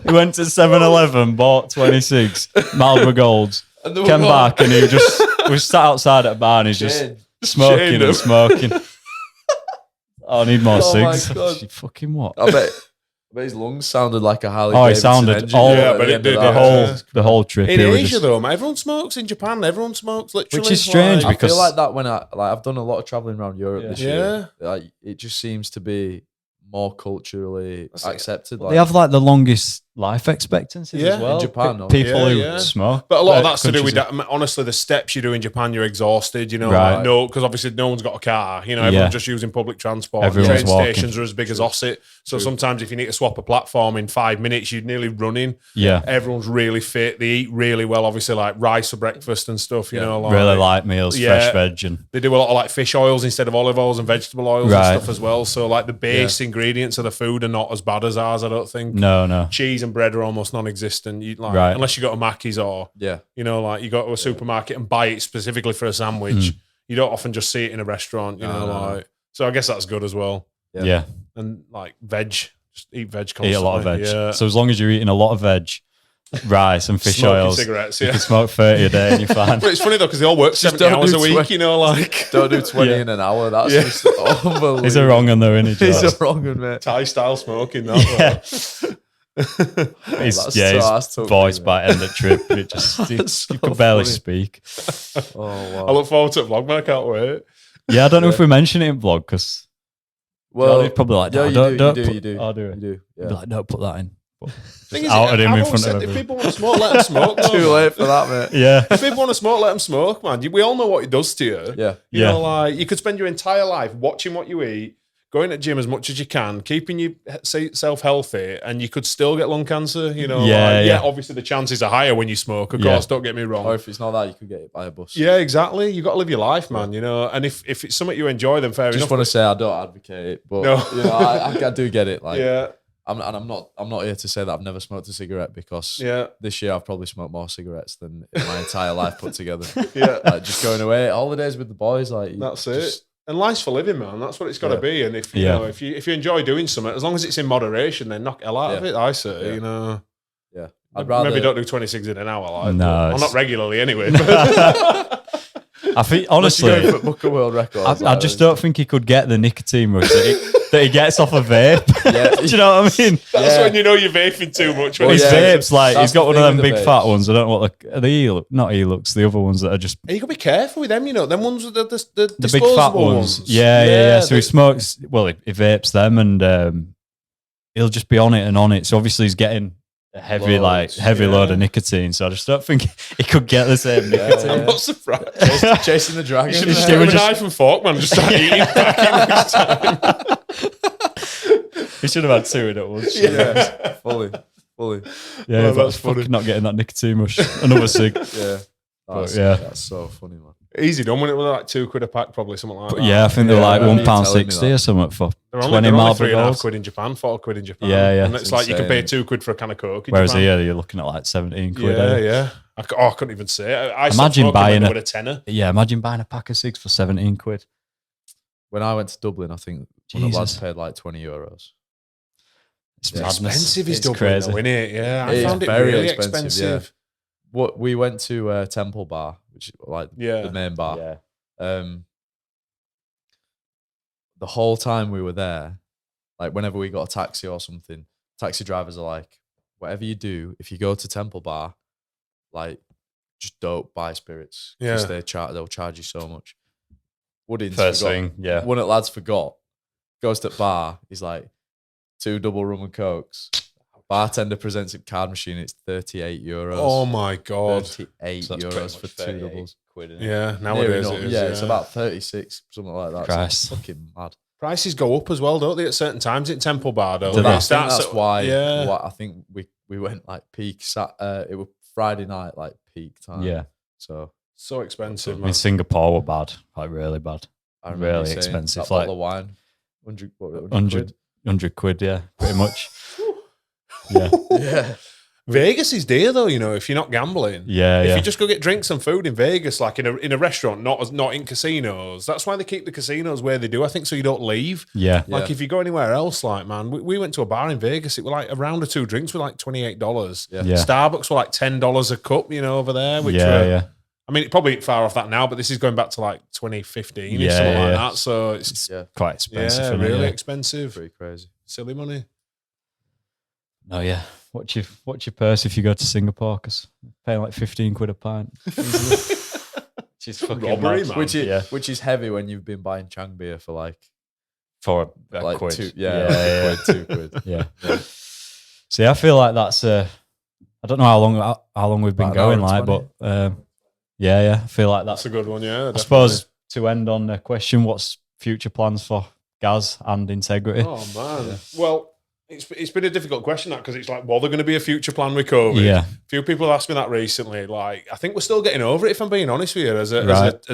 He went to 7-Eleven, bought 20 cigs, Marlboro Golds, And they were came gone. back, and he was sat outside at a bar, and he's just Shane. smoking Shane and him. smoking. Oh, I need more Oh my cigs. God. You fucking what? I bet his lungs sounded like a Harley Oh, it Davidson sounded engine all- at Yeah, the but it end of did, that. yeah. The whole trip. In he was Asia, just- though, man, everyone smokes. In Japan, everyone smokes. Literally, Which is strange I because- feel like that when I've done a lot of traveling around Europe Yeah. this year. Like, it just seems to be more culturally That's it. accepted. They have like the longest life expectancies Yeah, as well. in Japan, no? People Yeah, who yeah. smoke. But a lot of that's to do countries with who- that. Honestly, the steps you do in Japan, you're exhausted. You know, Right. like, no, because obviously no one's got a car. You know, everyone's Yeah. just using public transport. Everyone's Train walking. stations are as big as Osset. So sometimes if you need to swap a platform in 5 minutes, you're nearly running. Yeah, Everyone's really fit. They eat really well. Obviously, like rice for breakfast and stuff. You know, like, really light meals, Yeah. fresh veg, and They do a lot of like fish oils instead of olive oils and vegetable oils Right. and stuff as well. So like the base ingredients of the food are not as bad as ours, I don't think. no. Cheese and bread are almost non-existent. You, like, Right. unless you go to Mackey's or Yeah. you know, like you go to a supermarket and buy it specifically for a sandwich. You don't often just see it in a restaurant. You know, no. like so. I guess that's good as well. Yeah. And like veg, just eat veg constantly. Eat a lot of veg. Yeah. So as long as you're eating a lot of veg, rice and fish Smoking oils, cigarettes. you Yeah. can smoke 30 a day and you're fine. But it's funny though because they all work 70 don't hours do a week. 20. You know, like Don't do 20 Yeah. in an hour. That's Yeah. just unbelievable. He's a wrong on there, isn't he? He's George? a wrong one, mate. Thai style smoking. That His, That's yeah, so- his that's so voice funny, by end of trip, it just you That's so could barely funny. speak. Oh, wow. I look forward to the vlog, man. I can't wait. Yeah, I don't know if we mention it in vlog because Well, probably like, yeah, no, you don't, do, don't you do, put, you do. I'll do You it. do. Be Yeah. like, don't put that in. But Thing just is, outed him I've in always front said of if everyone. people want to smoke, let them smoke. though, Too man. late for that, mate. Yeah, If people want to smoke, let them smoke, man. We all know what it does to you. Yeah. You Yeah. know, like you could spend your entire life watching what you eat, going to the gym as much as you can, keeping yourself healthy, and you could still get lung cancer. You know, Yeah, like, yeah. obviously the chances are higher when you smoke. Of Yeah. course, don't get me wrong. Or if it's not that, you could get hit by a bus. Yeah, exactly. You got to live your life, man. You know, and if it's something you enjoy, then fair Just enough. want to say I don't advocate it, but No. you know, I do get it. Like, yeah, I'm not here to say that I've never smoked a cigarette because yeah, this year I've probably smoked more cigarettes than in my entire life put together. yeah. Like just going away, holidays with the boys, like That's just- it. And life's for living, man. That's what it's got to Yeah. be. And if you Yeah. know, if you enjoy doing something, as long as it's in moderation, then knock hell out of Yeah. it. I say, Yeah. you know. Yeah, I'd rather Maybe don't do 26 in an hour, like. No, well, it's- not regularly anyway. I think Unless you honestly, go for book a world record. I just don't think he could get the nicotine rush that he gets off a vape. Yeah. Do you know what I mean? That's Yeah. when you know you're vaping too much. When Well, His it's yeah. vapes, like That's he's got the one of thing them with the big fat vapes. ones. I don't know what are the not e-looks, the other ones that are just you got to be careful with them, you know. Them ones with the the big fat disposable ones. Yeah. So he smokes. Well, he vapes them, and he'll just be on it and on it. So obviously he's getting a heavy, Loads, load of nicotine. So I just don't think he could get the same nicotine. I'm not surprised. chasing the dragon. You should Just just do get it him a just- knife and fork, man. Just start eating back in next time. He should have had two in at once. Yeah, fully. Yeah, Oh, that's that's funny. fucking not getting that nicotine rush. Another cig. Yeah, that's, yeah. that's so funny, man. Easy done when it was like £2 a pack, probably something like But that. yeah, I think they're Yeah, like I remember you telling me £1.60 that. or something for They're only, 20 they're only Marlboro £3.5 Golds. quid in Japan, £4 in Japan. Yeah, yeah. And it's like you can pay insane. £2 for a can of Coke in Whereas Japan. here you're looking at like 17 quid. Yeah, eh? yeah. I couldn't even say it. I Imagine buying with a tenner. Yeah, imagine buying a pack of cigs for 17 quid. When I went to Dublin, I think one of the lads paid like €20. It's expensive is it's Dublin, crazy. though, isn't it? Yeah, I It is found it very really expensive, expensive. What we went to Temple Bar, which is like the main bar. Yeah. The whole time we were there, like whenever we got a taxi or something, taxi drivers are like, whatever you do, if you go to Temple Bar, like just don't buy spirits because they'll charge you so much. Woodins First forgot, thing, yeah. One of the lads forgot. Goes to the bar, he's like, 2 double rum and cokes. Bartender presents a card machine. It's €38. Oh my god, €38 for 2 doubles. Quid, yeah. Nowadays, it is, it's about 36, something like that. Christ. So it's fucking mad. prices go up as well, don't they? At certain times in Temple Bar, don't Do they? they? I think that's why. Yeah. I think we went like peak. It was Friday night, like peak time. Yeah. So expensive, I man. mean, Singapore were bad, like really bad. I remember Really you saying expensive, that like bottle of wine, 100 100 quid, yeah, pretty much. Yeah. Yeah. Vegas is dear though, you know, if you're not gambling. Yeah, If yeah. you just go get drinks and food in Vegas, like in a restaurant, not in casinos. That's why they keep the casinos where they do, I think, so you don't leave. Yeah. Like if you go anywhere else, like man, we went to a bar in Vegas. It was like a round or 2 drinks were like $28. Yeah. Yeah. Starbucks were like $10 a cup, you know, over there. Which Yeah, were, yeah. I mean, it probably ain't far off that now, but this is going back to like 2015 or something like that. So it's Quite expensive. yeah, isn't it? really Yeah. expensive. Pretty crazy. Silly money. No, yeah. Watch your purse if you go to Singapore, because paying like 15 quid a pint. Which is fucking Robbery, mad. man. Which is heavy when you've been buying Chang beer for like For a like quid. 2 yeah. quid, 2 quid. Yeah. See, I feel like that's I don't know how long we've been About an going, hour like, and but yeah, I feel like that's. That's a good one, yeah. I Definitely. suppose to end on the question, what's future plans for Gazz and Integrity? Oh man. Yeah. Well, it's been a difficult question, that, because it's like, well, they're going to be a future plan with COVID. Yeah. A few people have asked me that recently. Like, I think we're still getting over it, if I'm being honest with you, as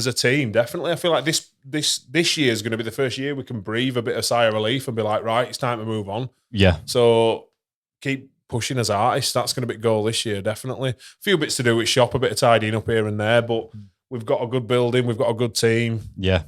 a team. Definitely, I feel like this year is going to be the first year we can breathe a bit of sigh of relief and be like, right, it's time to move on. Yeah. So keep pushing as artists. That's going to be the goal this year, definitely. A few bits to do with shop, a bit of tidying up here and there, but we've got a good building, we've got a good team. Yeah.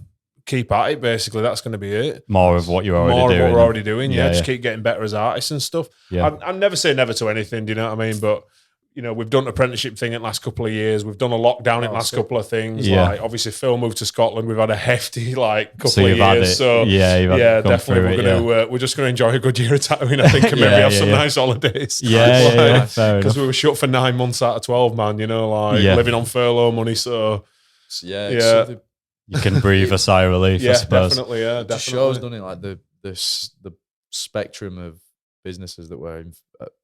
Keep at it, basically. That's going to be it. More of what you're already More doing. of what we're already doing, yeah. Just Yeah. keep getting better as artists and stuff. Yeah. I never say never to anything, do you know what I mean? But, you know, we've done an apprenticeship thing in the last couple of years. We've done a lockdown in the last couple of things. Yeah. Like, obviously, Phil moved to Scotland. We've had a hefty, like, couple So of you've had years. it. So, Yeah, you've had to come definitely. through it, We're just going to enjoy a good year of tattooing, I think, and maybe have some nice holidays. Yeah, fair Because enough. we were shut for 9 months out of 12, man, you know, like, living on furlough money. So, It's something- You can breathe a sigh of relief, I yeah, suppose. definitely, yeah, it just definitely. shows, doesn't it, like the spectrum of businesses that were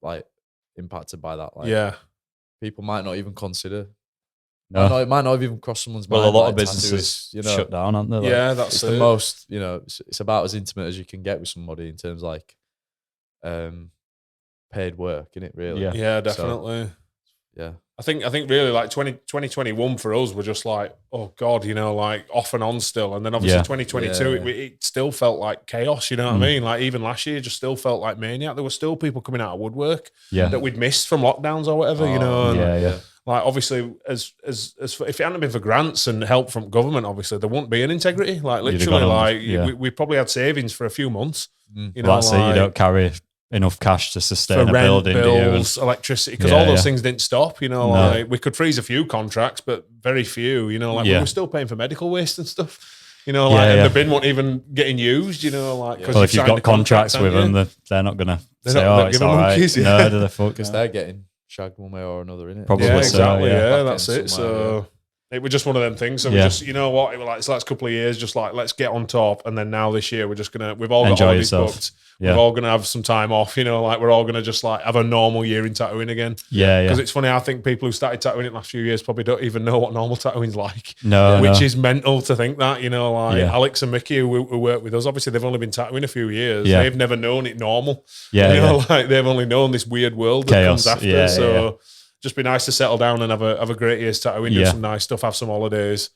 like impacted by that. Like, Yeah. people might not even consider. No. It might not have even crossed someone's Well, mind. a lot like, of businesses tattoo is, shut down, aren't they? Like, Yeah, that's it's it. the most, it's about as intimate as you can get with somebody in terms of like paid work, innit, really? Yeah. Yeah, So, definitely. yeah. I think really like 2021 for us were just like, oh God, you know, like off and on still. And then obviously Yeah. 2022, Yeah. it still felt like chaos, you know what I mean? Like even last year just still felt like maniac. There were still people coming out of woodwork Yeah. that we'd missed from lockdowns or whatever, you know? And yeah. like obviously as if it hadn't been for grants and help from government, obviously there wouldn't be an Integrity. Like You'd have literally, gone on, like yeah. we probably had savings for a few months. You know, Well, that's it. You like- don't carry enough cash to sustain for a rent, building, do you? And- bills, electricity, because Yeah, all those yeah. things didn't stop. You know, No. like we could freeze a few contracts, but very few. You know, like we Yeah. were still paying for medical waste and stuff. You know, Yeah, like and yeah. the bin wasn't even getting used. You know, like Well, if you've got contracts with them, they're not going to They're say, not- "Oh, they're it's giving all right." monkeys, yeah. No, do they fuck? Because they're getting shagged one way or another, innit? Probably yeah, so, exactly. yeah. Yeah, Back that's in it. somewhere, So it was just one of them things. So we Yeah. just, you know what, it was like this last couple of years, just like let's get on top, and then now this year we're just we've all got Enjoy holidays yourself. booked. Yeah. We're all gonna have some time off. You know, like we're all gonna just like have a normal year in tattooing again. Yeah, Because yeah. it's funny, I think people who started tattooing in the last few years probably don't even know what normal tattooing's like. No, Which no. is mental to think that, you know, like Yeah. Alex and Mickey who work with us, obviously they've only been tattooing a few years. Yeah. They've never known it normal. Yeah, you know, yeah. like they've only known this weird world that Chaos. comes after. Yeah, so yeah. just be nice to settle down and have a great year's tattooing, do Yeah. some nice stuff, have some holidays.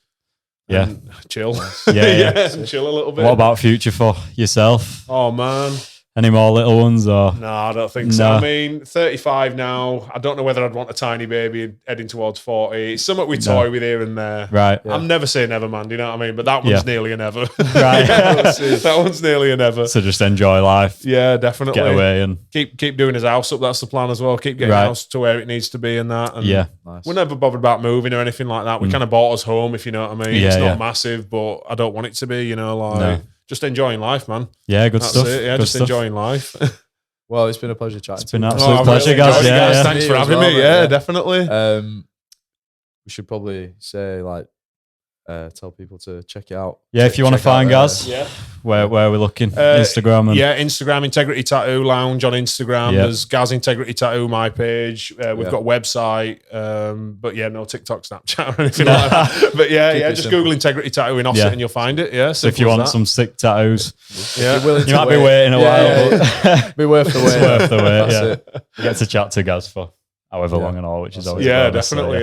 Yeah. And chill. Yeah, yeah. and chill a little bit. What about future for yourself? Oh man. Any more little ones or? No, I don't think so. I mean, 35 now. I don't know whether I'd want a tiny baby heading towards 40. It's something we toy with here and there. Right. Yeah. I'm never saying never, man. Do you know what I mean? But that one's nearly a never. Right. That one's nearly a never. So just enjoy life. Yeah, definitely. Get away and keep doing his house up. That's the plan as well. Keep getting the house to where it needs to be and that. And nice. we're never bothered about moving or anything like that. We kind of bought us home, if you know what I mean. Yeah, it's not massive, but I don't want it to be. You know, like just enjoying life, man. Yeah, good That's stuff. it. Yeah, good just stuff. enjoying life. Well, it's been a pleasure chatting. It's been to an you. absolute pleasure, really guys. enjoyed it, Yeah. Thanks for as having well, me. mate. Yeah, definitely. We should probably say like tell people to check it out. Yeah, if you want to find Gazz, Yeah. where are we looking? Instagram and Instagram, Integrity Tattoo Lounge on Instagram. Yeah. There's Gazz Integrity Tattoo, my page. We've got a website, but no TikTok, Snapchat or anything like that. But just simple. Google Integrity Tattoo in Offset and you'll find it. Yeah, so if you want some sick tattoos, yeah, you might be waiting a while. But be worth the wait. it's worth the wait. That's Yeah, it. You get to chat to Gazz for however long and all, which is always yeah, a bonus, definitely.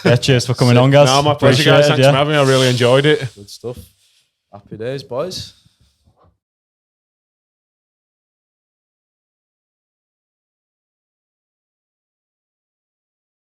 Yeah, cheers for coming on, Gazz. No, my pleasure, guys. Thanks for having me. I really enjoyed it. Good stuff. Happy days, boys.